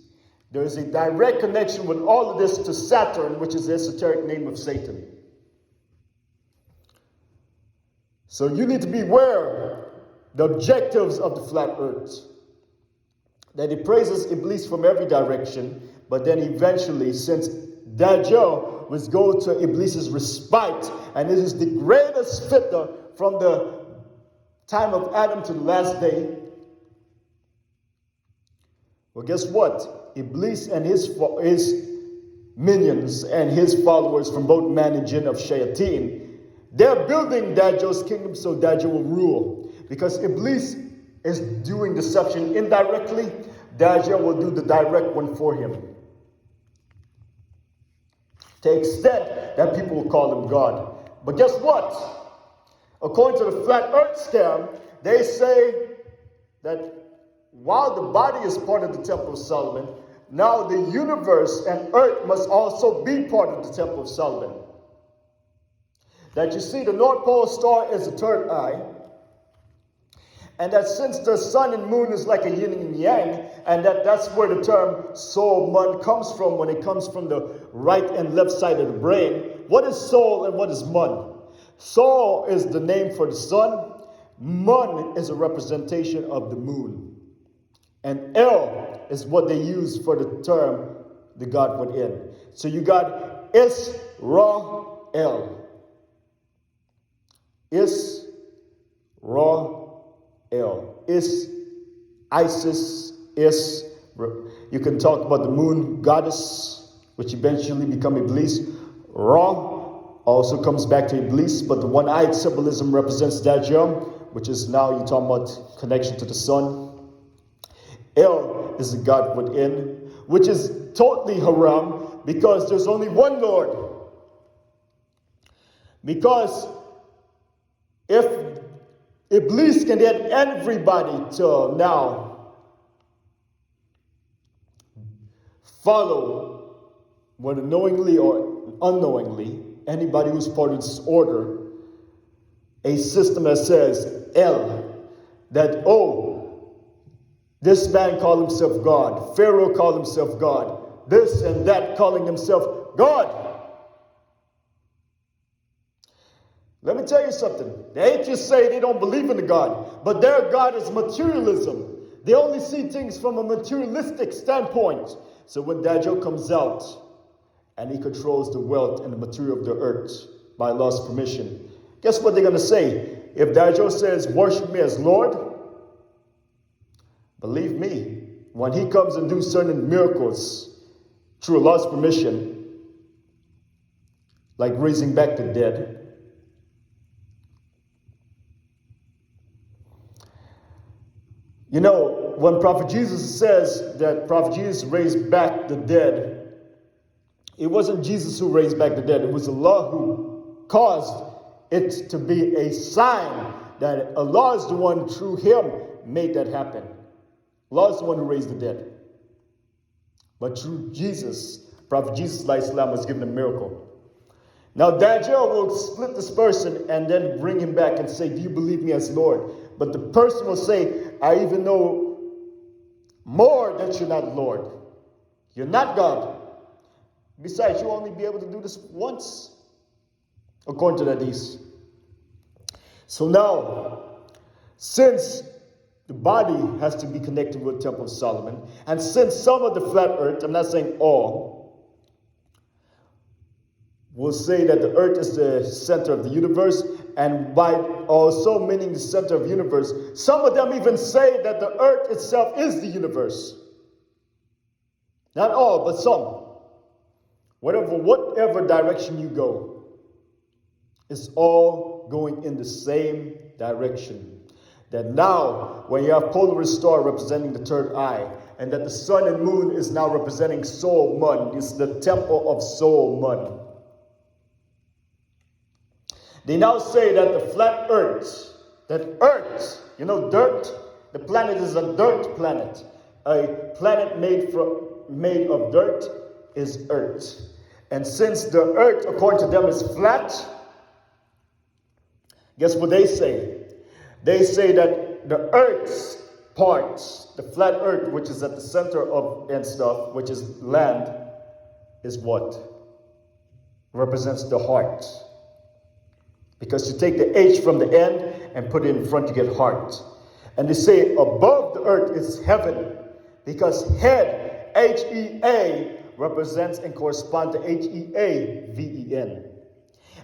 There is a direct connection with all of this to Saturn, which is the esoteric name of Satan. So you need to be aware the objectives of the flat earth. That it praises Iblis from every direction, but then eventually, since Dajjal was go to Iblis's respite, and it is the greatest fitnah from the time of Adam to the last day. Well, guess what? Iblis and his minions and his followers from both Man and Jinn of Shayateen, they're building Dajjal's kingdom so Dajjal will rule. Because Iblis is doing deception indirectly, Dajjal will do the direct one for him. To the extent that people will call him God. But guess what? According to the flat earth scam, they say that while the body is part of the Temple of Solomon, now the universe and earth must also be part of the Temple of Solomon. That you see the North Pole Star is the third eye, and that since the sun and moon is like a yin and yang, and that's where the term soul, man comes from, when it comes from the right and left side of the brain. What is soul and what is man? Soul is the name for the sun. Man is a representation of the moon. And El is what they use for the term the God within. So you got Israel. Israel. Is Isis. Is. You can talk about the moon goddess, which eventually become Iblis. Ra also comes back to Iblis, but the one-eyed symbolism represents Dajjal, which is now you're talking about connection to the sun. El is the God within, which is totally haram because there's only one Lord. Because if Iblis can get everybody to now follow, whether knowingly or unknowingly, anybody who's part of this order, a system that says El, that this man called himself God. Pharaoh called himself God. This and that calling himself God. Let me tell you something. The atheists say they don't believe in a God, but their God is materialism. They only see things from a materialistic standpoint. So when Dajjal comes out and he controls the wealth and the material of the earth by Allah's permission, guess what they're going to say? If Dajjal says, worship me as Lord, believe me, when he comes and do certain miracles through Allah's permission, like raising back the dead, you know, when Prophet Jesus says that Prophet Jesus raised back the dead, it wasn't Jesus who raised back the dead. It was Allah who caused it to be a sign that Allah is the one through him made that happen. Allah is the one who raised the dead. But through Jesus, Prophet Jesus was given a miracle. Now Dajjal will split this person and then bring him back and say, do you believe me as Lord? But the person will say, I even know more that you're not Lord. You're not God. Besides, you'll only be able to do this once, according to the hadith. So now, since the body has to be connected with the Temple of Solomon, and since some of the flat earth, I'm not saying all, will say that the earth is the center of the universe, and by also meaning the center of the universe, some of them even say that the earth itself is the universe. Not all, but some. Whatever direction you go, it's all going in the same direction. That now, when you have polar star representing the third eye, and that the sun and moon is now representing Soul Mun, it's the temple of Soul Mun. They now say that the flat earth, you know dirt, the planet is a dirt planet. A planet made of dirt is earth. And since the earth, according to them, is flat, guess what they say? They say that the earth's parts, the flat earth, which is at the center of and stuff, which is land, is what? Represents the heart. Because you take the H from the end and put it in front, you get heart. And they say above the earth is heaven, because head, H-E-A, represents and corresponds to H-E-A-V-E-N.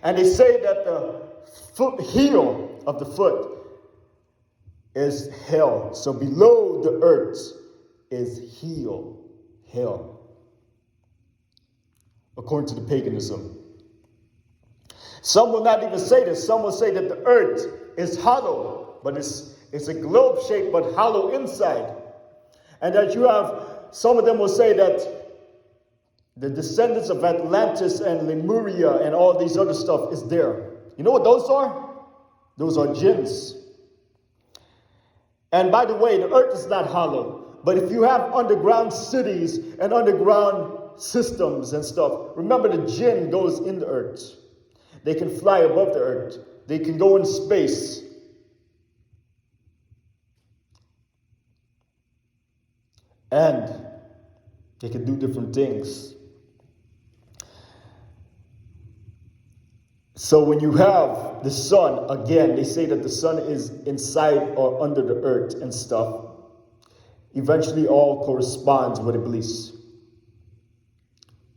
And they say that the heel of the foot is hell. So below the earth is hell. According to the paganism. Some will not even say this. Some will say that the earth is hollow, but it's a globe shape, but hollow inside. And that you have, some of them will say that the descendants of Atlantis and Lemuria and all these other stuff is there. You know what those are? Those are jinns. And by the way, the earth is not hollow. But if you have underground cities and underground systems and stuff, remember the jinn goes in the earth. They can fly above the earth. They can go in space. And they can do different things. So when you have the sun, again, they say that the sun is inside or under the earth and stuff. Eventually all corresponds with Iblis.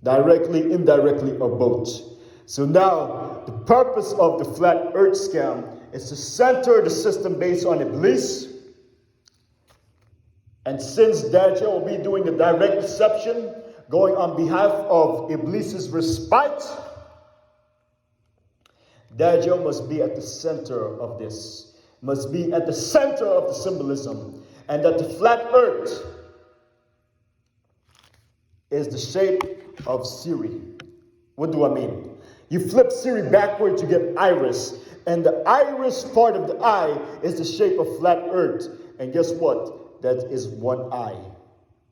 Directly, indirectly, or both. So now, the purpose of the flat earth scam is to center the system based on Iblis. And since Dajjal will be doing the direct deception, going on behalf of Iblis's respite, Dajjal must be at the center of this, must be at the center of the symbolism, and that the flat earth is the shape of Siri. What do I mean? You flip Siri backwards, you get iris, and the iris part of the eye is the shape of flat earth. And guess what? That is one eye.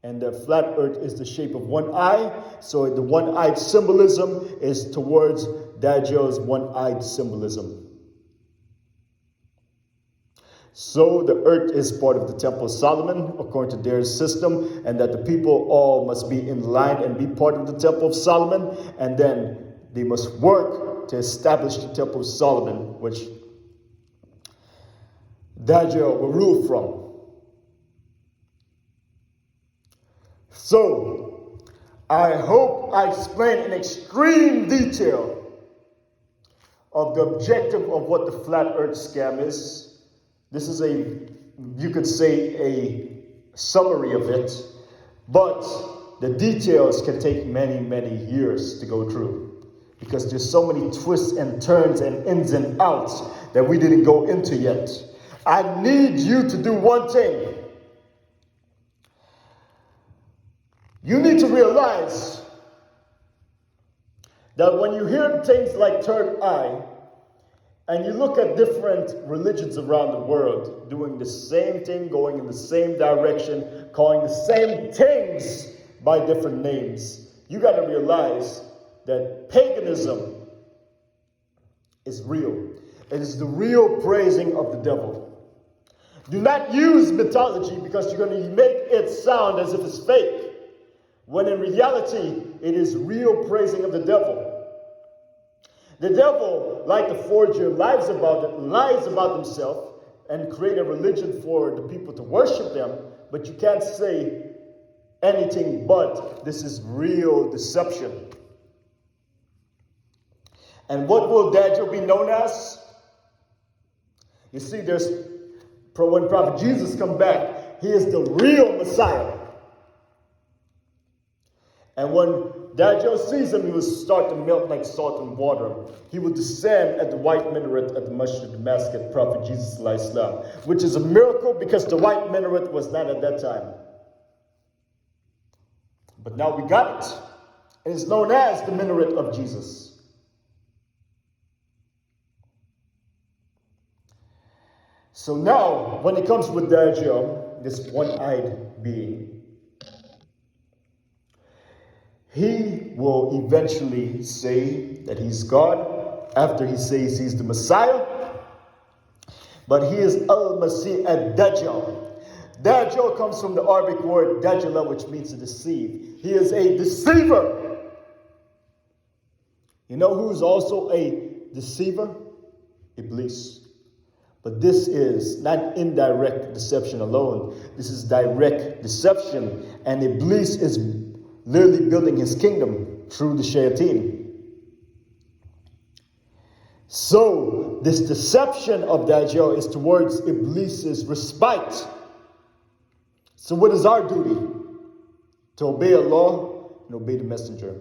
And the flat earth is the shape of one eye, so the one-eyed symbolism is towards Dajjal's one-eyed symbolism. So the earth is part of the Temple of Solomon, according to their system, and that the people all must be in line and be part of the Temple of Solomon, and then they must work to establish the Temple of Solomon, which Dajjal will rule from. So, I hope I explained in extreme detail of the objective of what the flat earth scam is. This is you could say a summary of it, but the details can take many, many years to go through because there's so many twists and turns and ins and outs that we didn't go into yet. I need you to do one thing. You need to realize that when you hear things like third eye, and you look at different religions around the world doing the same thing, going in the same direction, calling the same things by different names, you got to realize that paganism is real. It is the real praising of the devil. Do not use mythology because you're going to make it sound as if it's fake, when in reality, it is real praising of the devil. The devil, like the forger, lies about himself and create a religion for the people to worship them, but you can't say anything but this is real deception. And what will Dajjal be known as? You see, when Prophet Jesus comes back, he is the real Messiah. And when Dajjal sees him, he will start to melt like salt and water. He will descend at the white minaret at the Masjid Damascus, Prophet Jesus, which is a miracle because the white minaret was not at that time. But now we got it. And it's known as the minaret of Jesus. So now, when it comes with Dajjal, this one-eyed being, he will eventually say that he's God after he says he's the Messiah. But he is Al-Masih ad-Dajjal. Dajjal comes from the Arabic word Dajjala, which means to deceive. He is a deceiver. You know who's also a deceiver? Iblis. But this is not indirect deception alone. This is direct deception. And Iblis is literally building his kingdom through the shayateen. So, this deception of Dajjal is towards Iblis's respite. So what is our duty? To obey Allah and obey the messenger.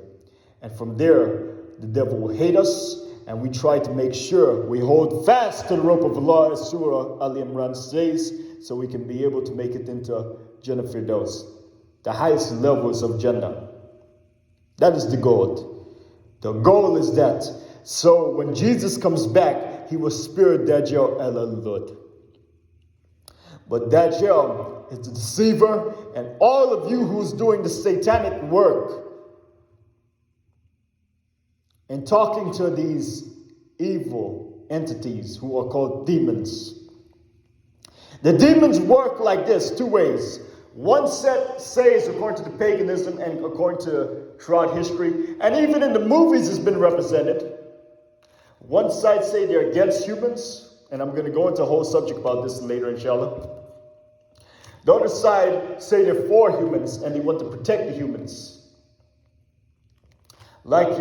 And from there, the devil will hate us. And we try to make sure we hold fast to the rope of Allah, as Surah Al-Imran says, so we can be able to make it into Jannah Firdaus, the highest levels of Jannah. That is the goal. The goal is that. So when Jesus comes back, he will spare Dajjal al-Lud. But Dajjal is the deceiver, and all of you who's doing the satanic work and talking to these evil entities who are called demons. The demons work like this, two ways. One set says, according to the paganism and according to throughout history, and even in the movies it's been represented. One side say they're against humans, and I'm going to go into a whole subject about this later, inshallah. The other side say they're for humans, and they want to protect the humans. Like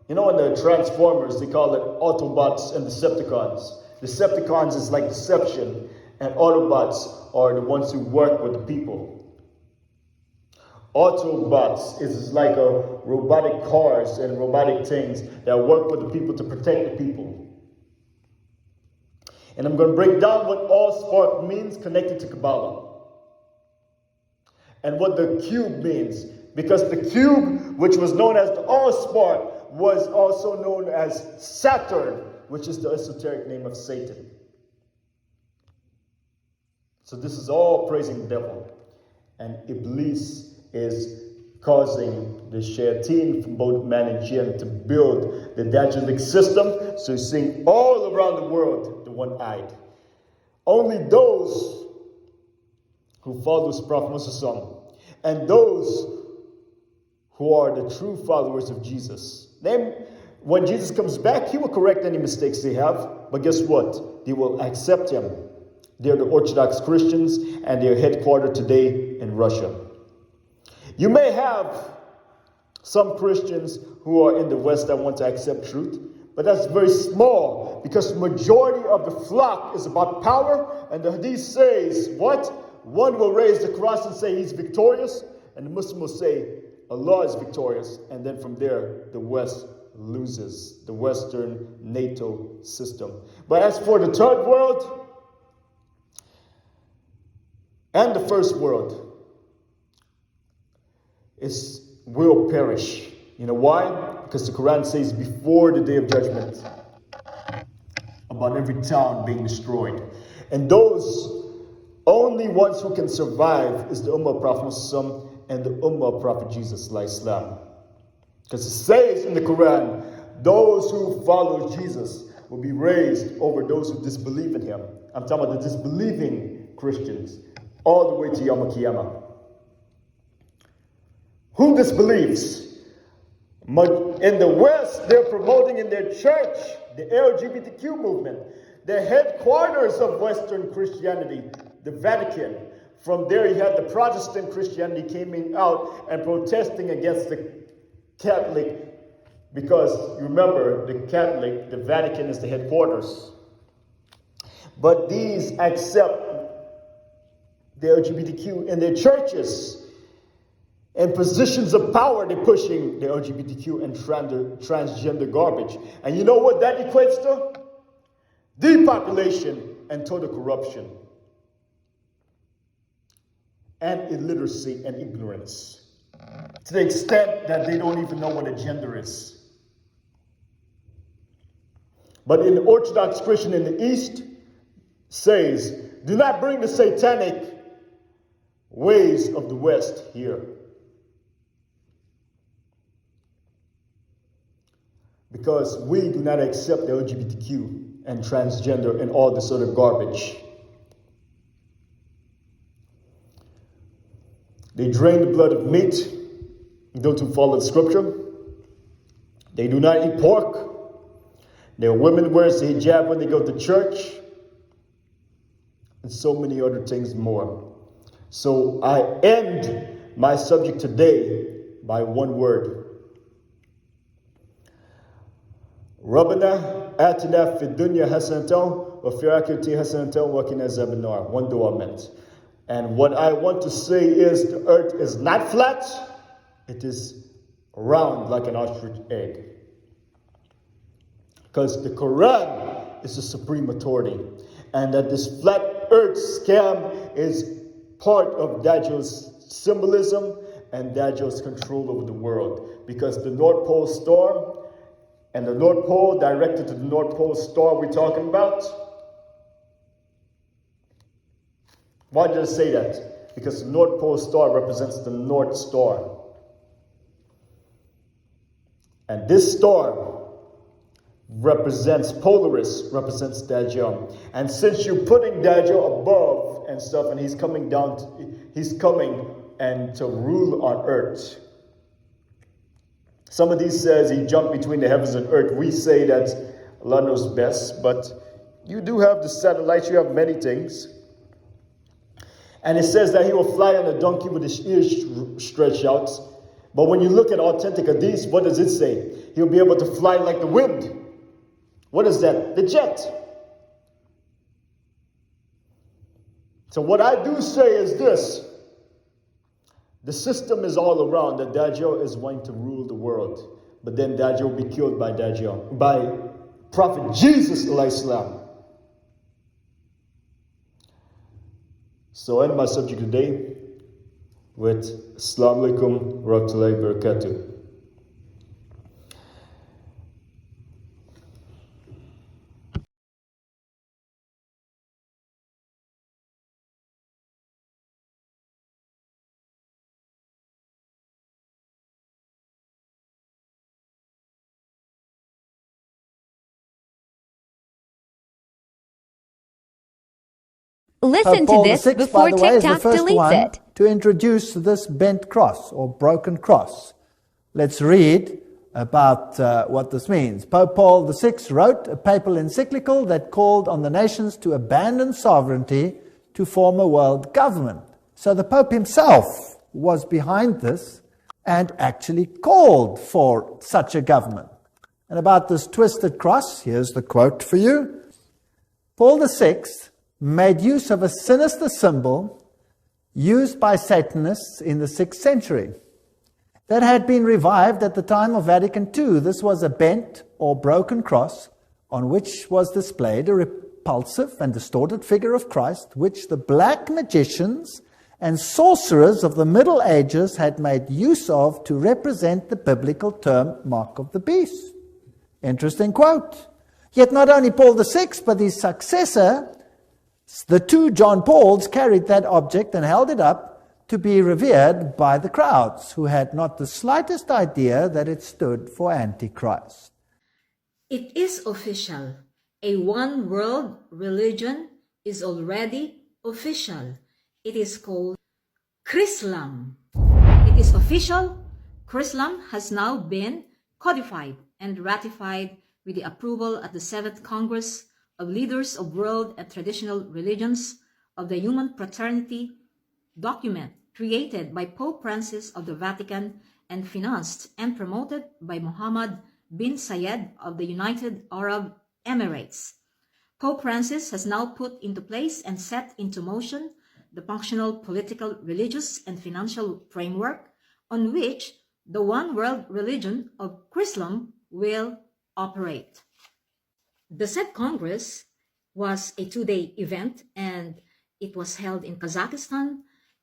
in the Transformers, they call it Autobots and Decepticons. Decepticons is like deception, and Autobots are the ones who work with the people. Autobots is like robotic cars and robotic things that work with the people to protect the people. And I'm going to break down what All-Spark means connected to Kabbalah. And what the cube means. Because the cube, which was known as the All-Spark, was also known as Saturn, which is the esoteric name of Satan. So this is all praising the devil. And Iblis is causing the shayateen from both man and jinn to build the Dajjalic system. So he's seeing all around the world the one-eyed. Only those who follow Prophet Muhammad and those who are the true followers of Jesus. Then, when Jesus comes back, he will correct any mistakes they have. But guess what? They will accept him. They're the Orthodox Christians, and they're headquartered today in Russia. You may have some Christians who are in the West that want to accept truth, but that's very small, because the majority of the flock is about power, and the Hadith says, what? One will raise the cross and say he's victorious, and the Muslim will say, Allah is victorious, and then from there, the West loses, the Western NATO system. But as for the third world and the first world, it will perish. You know why? Because the Quran says before the day of judgment about every town being destroyed. And those only ones who can survive is the Ummah of Prophet Muhammad and the Ummah of Prophet Jesus, Islam. Because it says in the Quran, those who follow Jesus will be raised over those who disbelieve in him. I'm talking about the disbelieving Christians, all the way to Yom Qiyamah. Who disbelieves? In the West, they're promoting in their church the LGBTQ movement. The headquarters of Western Christianity, the Vatican. From there, you had the Protestant Christianity coming out and protesting against the Catholic, because you remember, the Vatican is the headquarters. But these accept the LGBTQ in their churches. In positions of power, they're pushing the LGBTQ and transgender garbage. And you know what that equates to? Depopulation and total corruption. And illiteracy and ignorance. To the extent that they don't even know what a gender is. But in the Orthodox Christian in the East says, do not bring the satanic ways of the West here. Because we do not accept the LGBTQ and transgender and all this other garbage. They drain the blood of meat, those who follow the scripture. They do not eat pork. Their women wear the hijab when they go to church. And so many other things more. So I end my subject today by one word. Rabbana atina fid dunya hasanatan wa fil akhirati hasanatan wa qina azaban nar. One dua meant. And what I want to say is the earth is not flat, it is round like an ostrich egg. Because the Quran is the supreme authority. And that this flat earth scam is part of Dajjal's symbolism and Dajjal's control over the world. Because the North Pole Star and the North Pole directed to the North Pole Star we're talking about. Why did I say that? Because the North Pole Star represents the North Star. And this star represents Polaris, represents Dajjal. And since you're putting Dajjal above and stuff, and he's coming and to rule on earth. Some of these says he jumped between the heavens and earth. We say that Allah knows best, but you do have the satellites, you have many things. And it says that he will fly on a donkey with his ears stretched out. But when you look at authentic hadith, what does it say? He'll be able to fly like the wind. What is that? The jet. So what I do say is this. The system is all around that Dajjal is going to rule the world. But then Dajjal will be killed by Prophet Jesus alayhi salam. So I end my subject today with Assalamu alaikum wa rahmatullahi wa barakatuh. Listen to Paul this VI, before by the way, is the TikTok first deletes one it. to introduce this bent cross or broken cross. Let's read about what this means. Pope Paul VI wrote a papal encyclical that called on the nations to abandon sovereignty to form a world government. So the Pope himself was behind this and actually called for such a government. And about this twisted cross, here's the quote for you. Paul VI made use of a sinister symbol used by Satanists in the 6th century that had been revived at the time of Vatican II. This was a bent or broken cross on which was displayed a repulsive and distorted figure of Christ, which the black magicians and sorcerers of the Middle Ages had made use of to represent the biblical term mark of the beast. Interesting quote. Yet not only Paul VI, but his successor, the two John Pauls, carried that object and held it up to be revered by the crowds, who had not the slightest idea that it stood for Antichrist. It is official. A one-world religion is already official. It is called Chrislam. It is official. Chrislam has now been codified and ratified with the approval at the 7th Congress of Leaders of World and Traditional Religions of the Human Fraternity document created by Pope Francis of the Vatican and financed and promoted by Mohammed bin Zayed of the United Arab Emirates. Pope Francis has now put into place and set into motion the functional political, religious, and financial framework on which the one world religion of Chrislam will operate. The said Congress was a 2-day event, and it was held in Kazakhstan,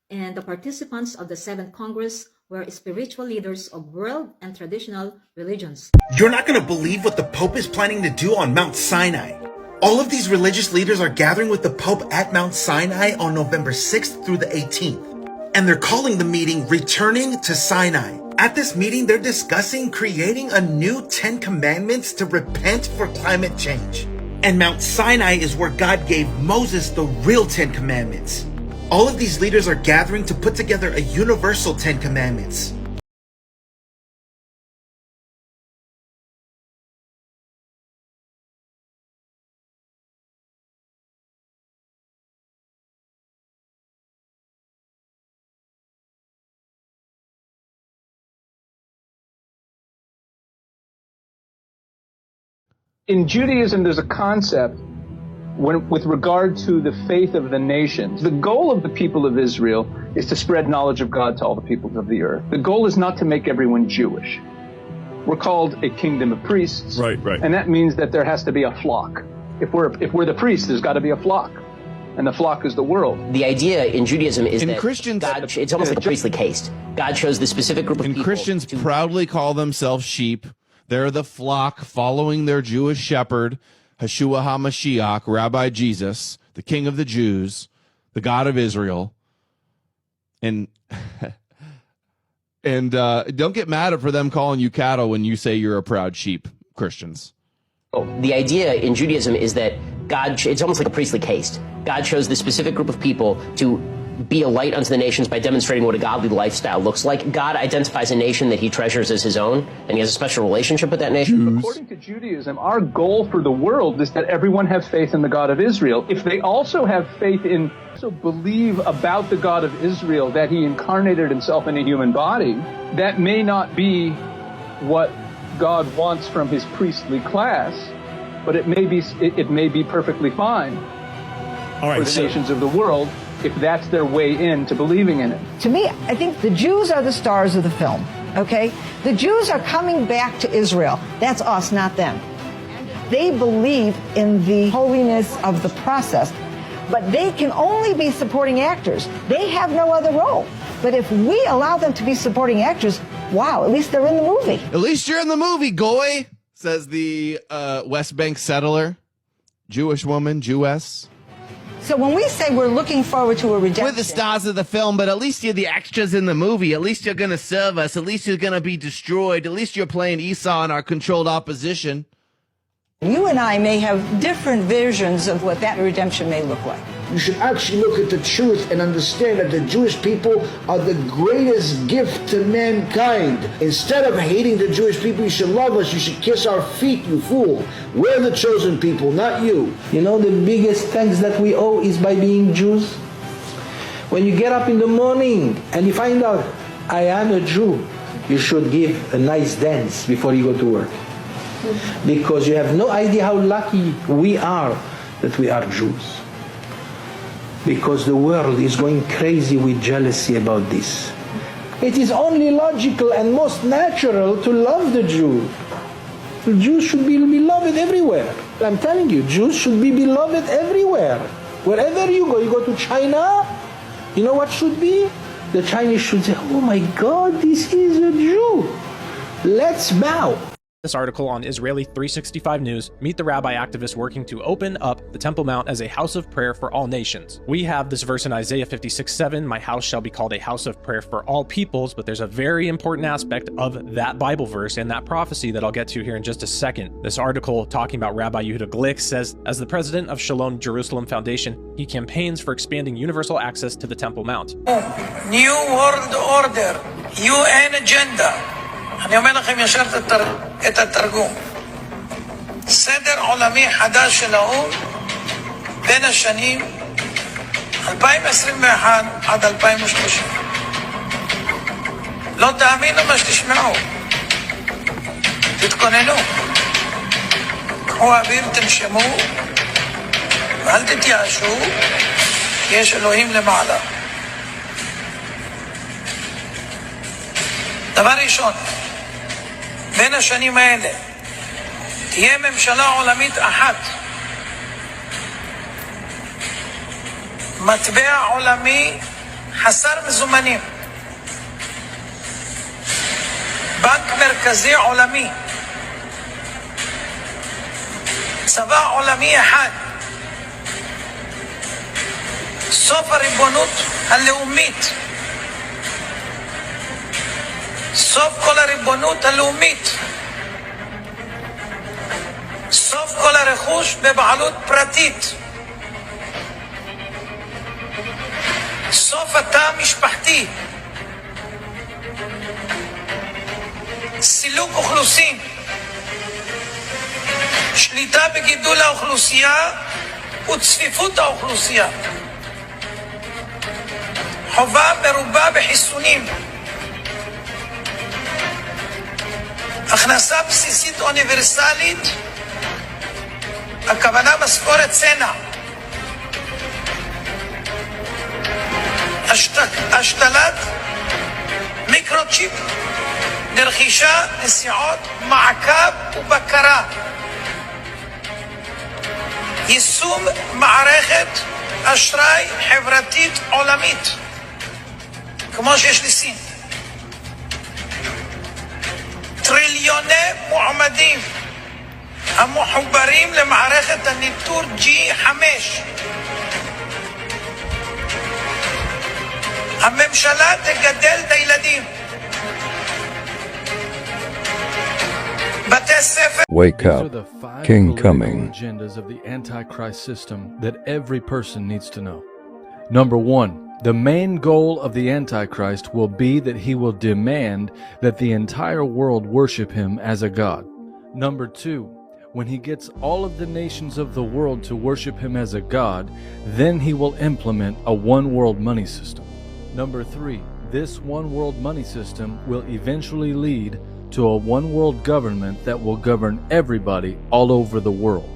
and the participants of the 7th Congress were spiritual leaders of world and traditional religions. You're not going to believe what the Pope is planning to do on Mount Sinai. All of these religious leaders are gathering with the Pope at Mount Sinai on November 6th through the 18th. And they're calling the meeting Returning to Sinai. At this meeting, they're discussing creating a new 10 commandments to repent for climate change. And Mount Sinai is where God gave Moses the real 10 commandments. All of these leaders are gathering to put together a universal 10 commandments. In Judaism, there's a concept with regard to the faith of the nations. The goal of the people of Israel is to spread knowledge of God to all the peoples of the earth. The goal is not to make everyone Jewish. We're called a kingdom of priests. Right. And that means that there has to be a flock. If we're the priests, there's got to be a flock. And the flock is the world. The idea in Judaism is that Christians, God, it's almost like a priestly caste. God chose the specific group of people. And Christians proudly call themselves sheep. They're the flock following their Jewish shepherd, Yeshua HaMashiach, Rabbi Jesus, the King of the Jews, the God of Israel. And don't get mad for them calling you cattle when you say you're a proud sheep, Christians. The idea in Judaism is that God, it's almost like a priestly caste. God chose the specific group of people to be a light unto the nations by demonstrating what a godly lifestyle looks like. God identifies a nation that he treasures as his own, and he has a special relationship with that nation. According to Judaism, our goal for the world is that everyone have faith in the God of Israel. If they also have faith in, also believe about the God of Israel, that he incarnated himself in a human body, that may not be what God wants from his priestly class, but it may be perfectly fine for the nations of the world if that's their way in to believing in it. To me, I think the Jews are the stars of the film, okay? The Jews are coming back to Israel. That's us, not them. They believe in the holiness of the process, but they can only be supporting actors. They have no other role. But if we allow them to be supporting actors, wow, at least they're in the movie. At least you're in the movie, goy, says the West Bank settler, Jewish woman, Jewess. So when we say we're looking forward to a redemption... We're the stars of the film, but at least you're the extras in the movie. At least you're going to serve us. At least you're going to be destroyed. At least you're playing Esau in our controlled opposition. You and I may have different visions of what that redemption may look like. You should actually look at the truth and understand that the Jewish people are the greatest gift to mankind. Instead of hating the Jewish people, you should love us. You should kiss our feet, you fool. We're the chosen people, not you. You know, the biggest thanks that we owe is by being Jews. When you get up in the morning and you find out, I am a Jew, you should give a nice dance before you go to work. Because you have no idea how lucky we are that we are Jews. Because the world is going crazy with jealousy about this. It is only logical and most natural to love the Jew. The Jews should be beloved everywhere. I'm telling you, Jews should be beloved everywhere. Wherever you go to China, you know what should be? The Chinese should say, oh my God, this is a Jew. Let's bow. This article on Israeli 365 News, meet the rabbi activists working to open up the Temple Mount as a house of prayer for all nations. We have this verse in Isaiah 56:7, my house shall be called a house of prayer for all peoples, but there's a very important aspect of that Bible verse and that prophecy that I'll get to here in just a second. This article talking about Rabbi Yehuda Glick says, as the president of Shalom Jerusalem Foundation, he campaigns for expanding universal access to the Temple Mount. New World Order, UN Agenda. אני אומר לכם ישר את התרגום. סדר עולמי חדש של האו"ם בין השנים 2021 עד 2030. לא תאמינו מה שתשמעו. תתכוננו. קחו אוויר, תנשמו, ואל תתייאשו, כי יש אלוהים למעלה. דבר ראשון, בין השנים האלה תהיה ממשלה עולמית אחת, מטבע עולמי חסר מזומנים, בנק מרכזי עולמי, צבא עולמי אחד, סוף הריבונות הלאומית, סוף כל הריבונות הלאומית, סוף כל הרכוש בבעלות פרטית, סוף התא המשפחתי, סילוק אוכלוסין, שליטה בגידול האוכלוסייה וצפיפות האוכלוסייה, חובה מרובה בחיסונים, הכנסה בסיסית אוניברסלית, הכוונה משכורת סנע, השתלת מיקרוצ'יפ לרכישה, נסיעות, מעקב ובקרה, יישום מערכת אשראי חברתית עולמית כמו שיש לסין, טריליוני מועמדים המחוברים למערכת הניטור G5. הממשלה תגדל את הילדים. בתי ספר. Wake up. King coming. Agendas of the Antichrist system that every person needs to know. Number one, the main goal of the Antichrist will be that he will demand that the entire world worship him as a god. Number two, when he gets all of the nations of the world to worship him as a god, then he will implement a one-world money system. Number three, this one-world money system will eventually lead to a one-world government that will govern everybody all over the world.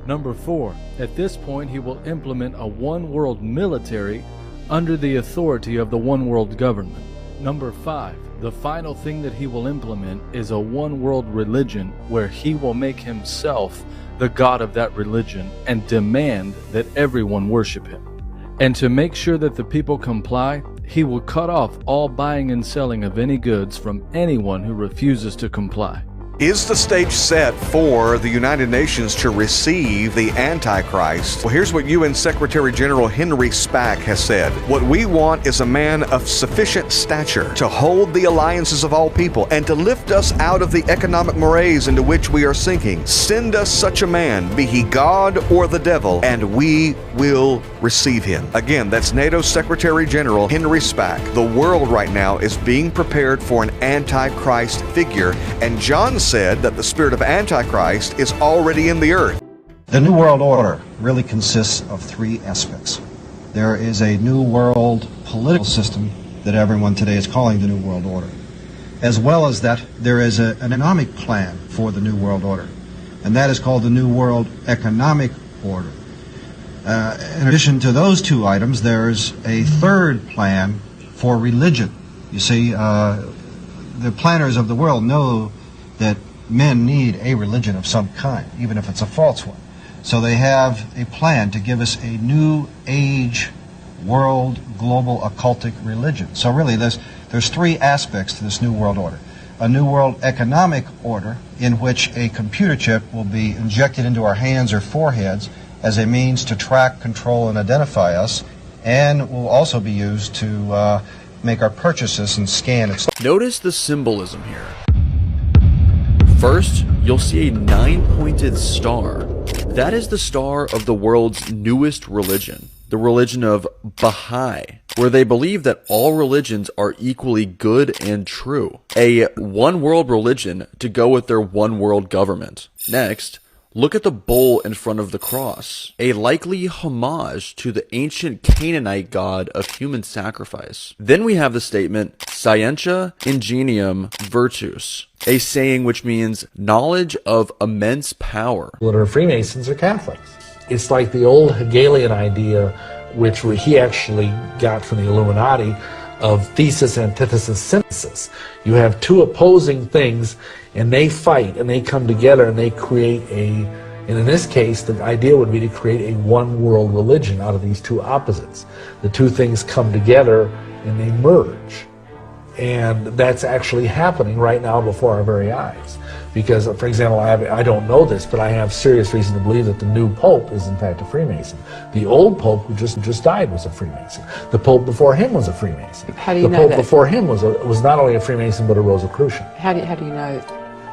Number four, at this point he will implement a one-world military under the authority of the one-world government. Number five, the final thing that he will implement is a one-world religion where he will make himself the god of that religion and demand that everyone worship him. And to make sure that the people comply, he will cut off all buying and selling of any goods from anyone who refuses to comply. Is the stage set for the United Nations to receive the Antichrist? Well, here's what UN Secretary General Henry Spack has said. What we want is a man of sufficient stature to hold the alliances of all people and to lift us out of the economic morass into which we are sinking. Send us such a man, be he God or the devil, and we will receive him. Again, that's NATO Secretary General Henry Spack. The world right now is being prepared for an Antichrist figure, and John said that the spirit of Antichrist is already in the earth. The New World Order really consists of three aspects. There is a New World political system that everyone today is calling the New World Order. As well as that, there is an economic plan for the New World Order, and that is called the New World Economic Order. In addition to those two items, there's a third plan for religion. You see, the planners of the world know that men need a religion of some kind, even if it's a false one. So they have a plan to give us a new age world global occultic religion. So really there's three aspects to this New World Order. a new world economic order in which a computer chip will be injected into our hands or foreheads as a means to track, control, and identify us, and will also be used to make our purchases and scan it. Notice the symbolism here. First, you'll see a 9-pointed star. That is the star of the world's newest religion, the religion of Baha'i, where they believe that all religions are equally good and true. A one-world religion to go with their one-world government. Next, look at the bull in front of the cross, a likely homage to the ancient Canaanite god of human sacrifice. Then we have the statement, Scientia Ingenium Virtus, a saying which means knowledge of immense power. That are Freemasons are Catholics. It's like the old Hegelian idea, which he actually got from the Illuminati, of thesis, antithesis, synthesis. You have two opposing things, and they fight, and they come together, and they create and in this case, the idea would be to create a one-world religion out of these two opposites. The two things come together, and they merge. And that's actually happening right now before our very eyes. Because, for example, I don't know this, but I have serious reason to believe that the new Pope is in fact a Freemason. The old Pope who just died was a Freemason. The Pope before him was a Freemason. How do you know that? The Pope that? before him was not only a Freemason, but a Rosicrucian. How do you know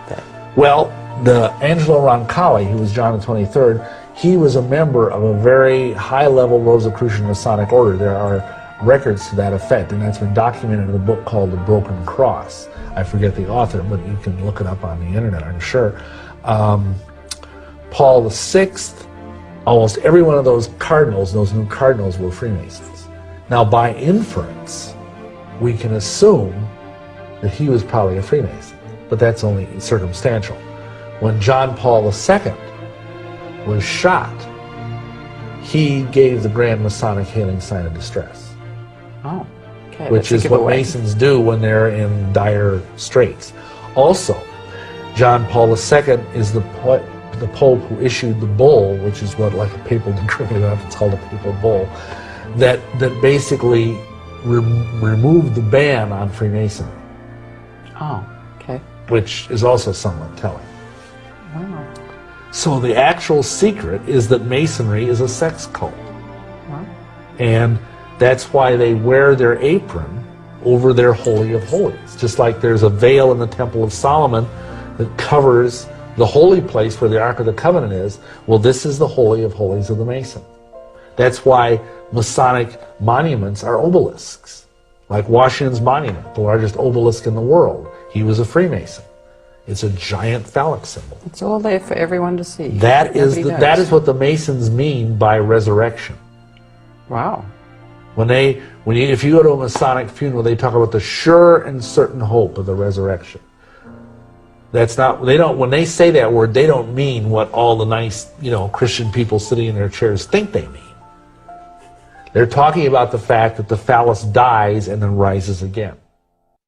that? Well, the Angelo Roncalli, who was John the 23rd, he was a member of a very high-level Rosicrucian Masonic order. There are records to that effect, and that's been documented in a book called The Broken Cross. I forget the author, but you can look it up on the internet, I'm sure. Paul VI, almost every one of those cardinals, those new cardinals, were Freemasons. Now, by inference, we can assume that he was probably a Freemason, but that's only circumstantial. When John Paul II was shot, he gave the Grand Masonic Hailing Sign of Distress. Oh, okay. Which is what Masons do when they're in dire straits. Also, John Paul II is the Pope who issued the bull, which is what, like a papal decree, it's called a papal bull, that basically removed the ban on Freemasonry. Oh, okay. Which is also somewhat telling. Wow. So the actual secret is that Masonry is a sex cult. Wow. And that's why they wear their apron over their Holy of Holies. Just like there's a veil in the Temple of Solomon that covers the holy place where the Ark of the Covenant is. Well, this is the Holy of Holies of the Mason. That's why Masonic monuments are obelisks. Like Washington's monument, the largest obelisk in the world. He was a Freemason. It's a giant phallic symbol. It's all there for everyone to see. That is what the Masons mean by resurrection. Wow. If you go to a Masonic funeral, they talk about the sure and certain hope of the resurrection. When they say that word, they don't mean what all the nice, Christian people sitting in their chairs think they mean. They're talking about the fact that the phallus dies and then rises again.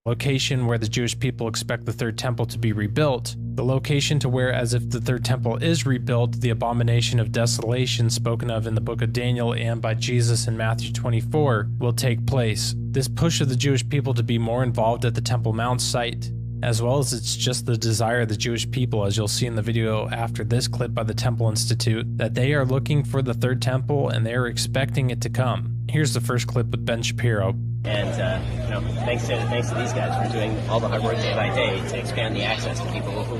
Location where the Jewish people expect the third temple to be rebuilt, the location to where, as if the third temple is rebuilt, the abomination of desolation spoken of in the book of Daniel and by Jesus in Matthew 24 will take place. This push of the Jewish people to be more involved at the Temple Mount site, as well as it's just the desire of the Jewish people, as you'll see in the video after this clip by the Temple Institute, that they are looking for the third temple and they are expecting it to come. Here's the first clip with Ben Shapiro. And thanks to these guys for doing all the hard work day by day to expand the access to people who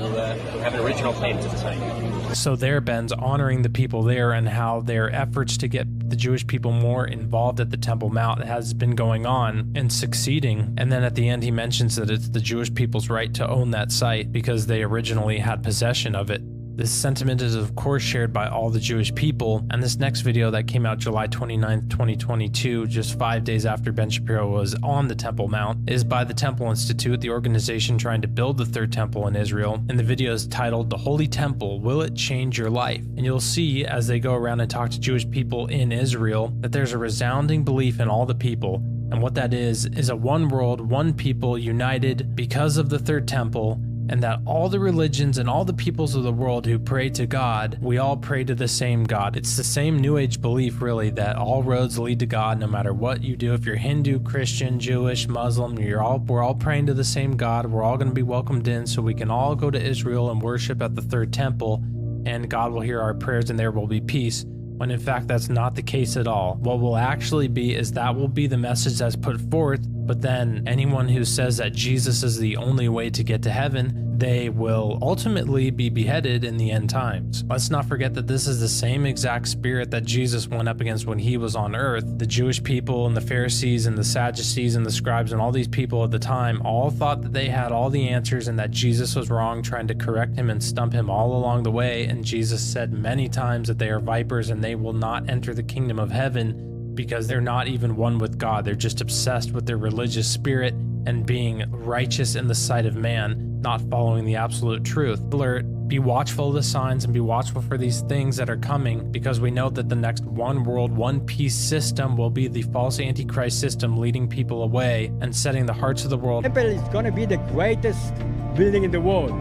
have an original claim to the site. So there, Ben's honoring the people there and how their efforts to get the Jewish people more involved at the Temple Mount has been going on and succeeding. And then at the end, he mentions that it's the Jewish people's right to own that site because they originally had possession of it. This sentiment is of course shared by all the Jewish people, and this next video that came out July 29th, 2022, just 5 days after Ben Shapiro was on the Temple Mount, is by the Temple Institute, the organization trying to build the third temple in Israel, and the video is titled, "The Holy Temple, Will It Change Your Life?" And you'll see as they go around and talk to Jewish people in Israel that there's a resounding belief in all the people, and what that is a one world, one people united because of the third temple, and that all the religions and all the peoples of the world who pray to God, we all pray to the same God. It's the same New Age belief, really, that all roads lead to God no matter what you do. If you're Hindu, Christian, Jewish, Muslim, we're all praying to the same God. We're all going to be welcomed in, so we can all go to Israel and worship at the third temple, and God will hear our prayers and there will be peace. When in fact that's not the case at all. What will actually be is that will be the message that's put forth, but then anyone who says that Jesus is the only way to get to heaven, they will ultimately be beheaded in the end times. Let's not forget that this is the same exact spirit that Jesus went up against when he was on earth. The Jewish people and the Pharisees and the Sadducees and the scribes and all these people at the time all thought that they had all the answers and that Jesus was wrong, trying to correct him and stump him all along the way. And Jesus said many times that they are vipers and they will not enter the kingdom of heaven, because they're not even one with God. They're just obsessed with their religious spirit and being righteous in the sight of man, not following the absolute truth. Alert, be watchful of the signs and be watchful for these things that are coming, because we know that the next one world, one peace system will be the false antichrist system, leading people away and setting the hearts of the world. Temple is going to be the greatest building in the world.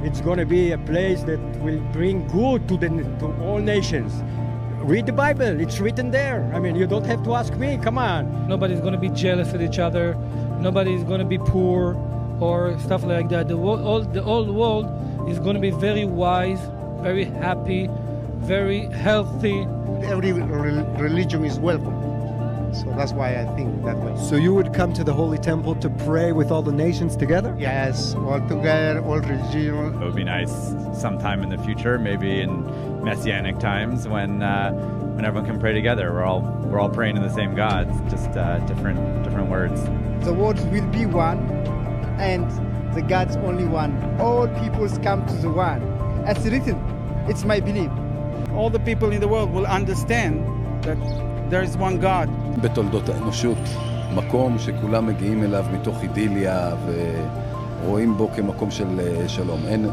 It's going to be a place that will bring good to all nations. Read the Bible, it's written there. I mean, you don't have to ask me, come on. Nobody's going to be jealous at each other. Nobody's going to be poor or stuff like that. The old world is going to be very wise, very happy, very healthy. Every religion is welcome. So that's why I think that way. So you would come to the Holy Temple to pray with all the nations together? Yes, all together, all religion. It would be nice sometime in the future, maybe in messianic times, when everyone can pray together. We're all praying to the same God, just different words. The world will be one, and the God's only one. All peoples come to the one. It's written. It's my belief. All the people in the world will understand that there is one God. בתולדות האנושות, מקום שכולם מגיעים אליו מתוך אידיליה ורואים בו כמקום של שלום. אין,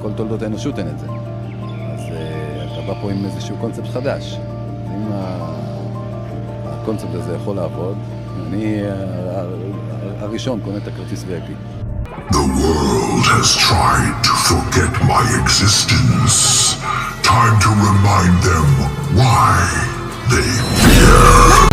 כל תולדות האנושות אין את זה. אז אתה בא פה עם איזשהו קונספט חדש. אם הקונספט הזה יכול לעבוד, אני הראשון קונה את הכרטיס VIP. The world has tried to forget my existence. Time to remind them why they fear.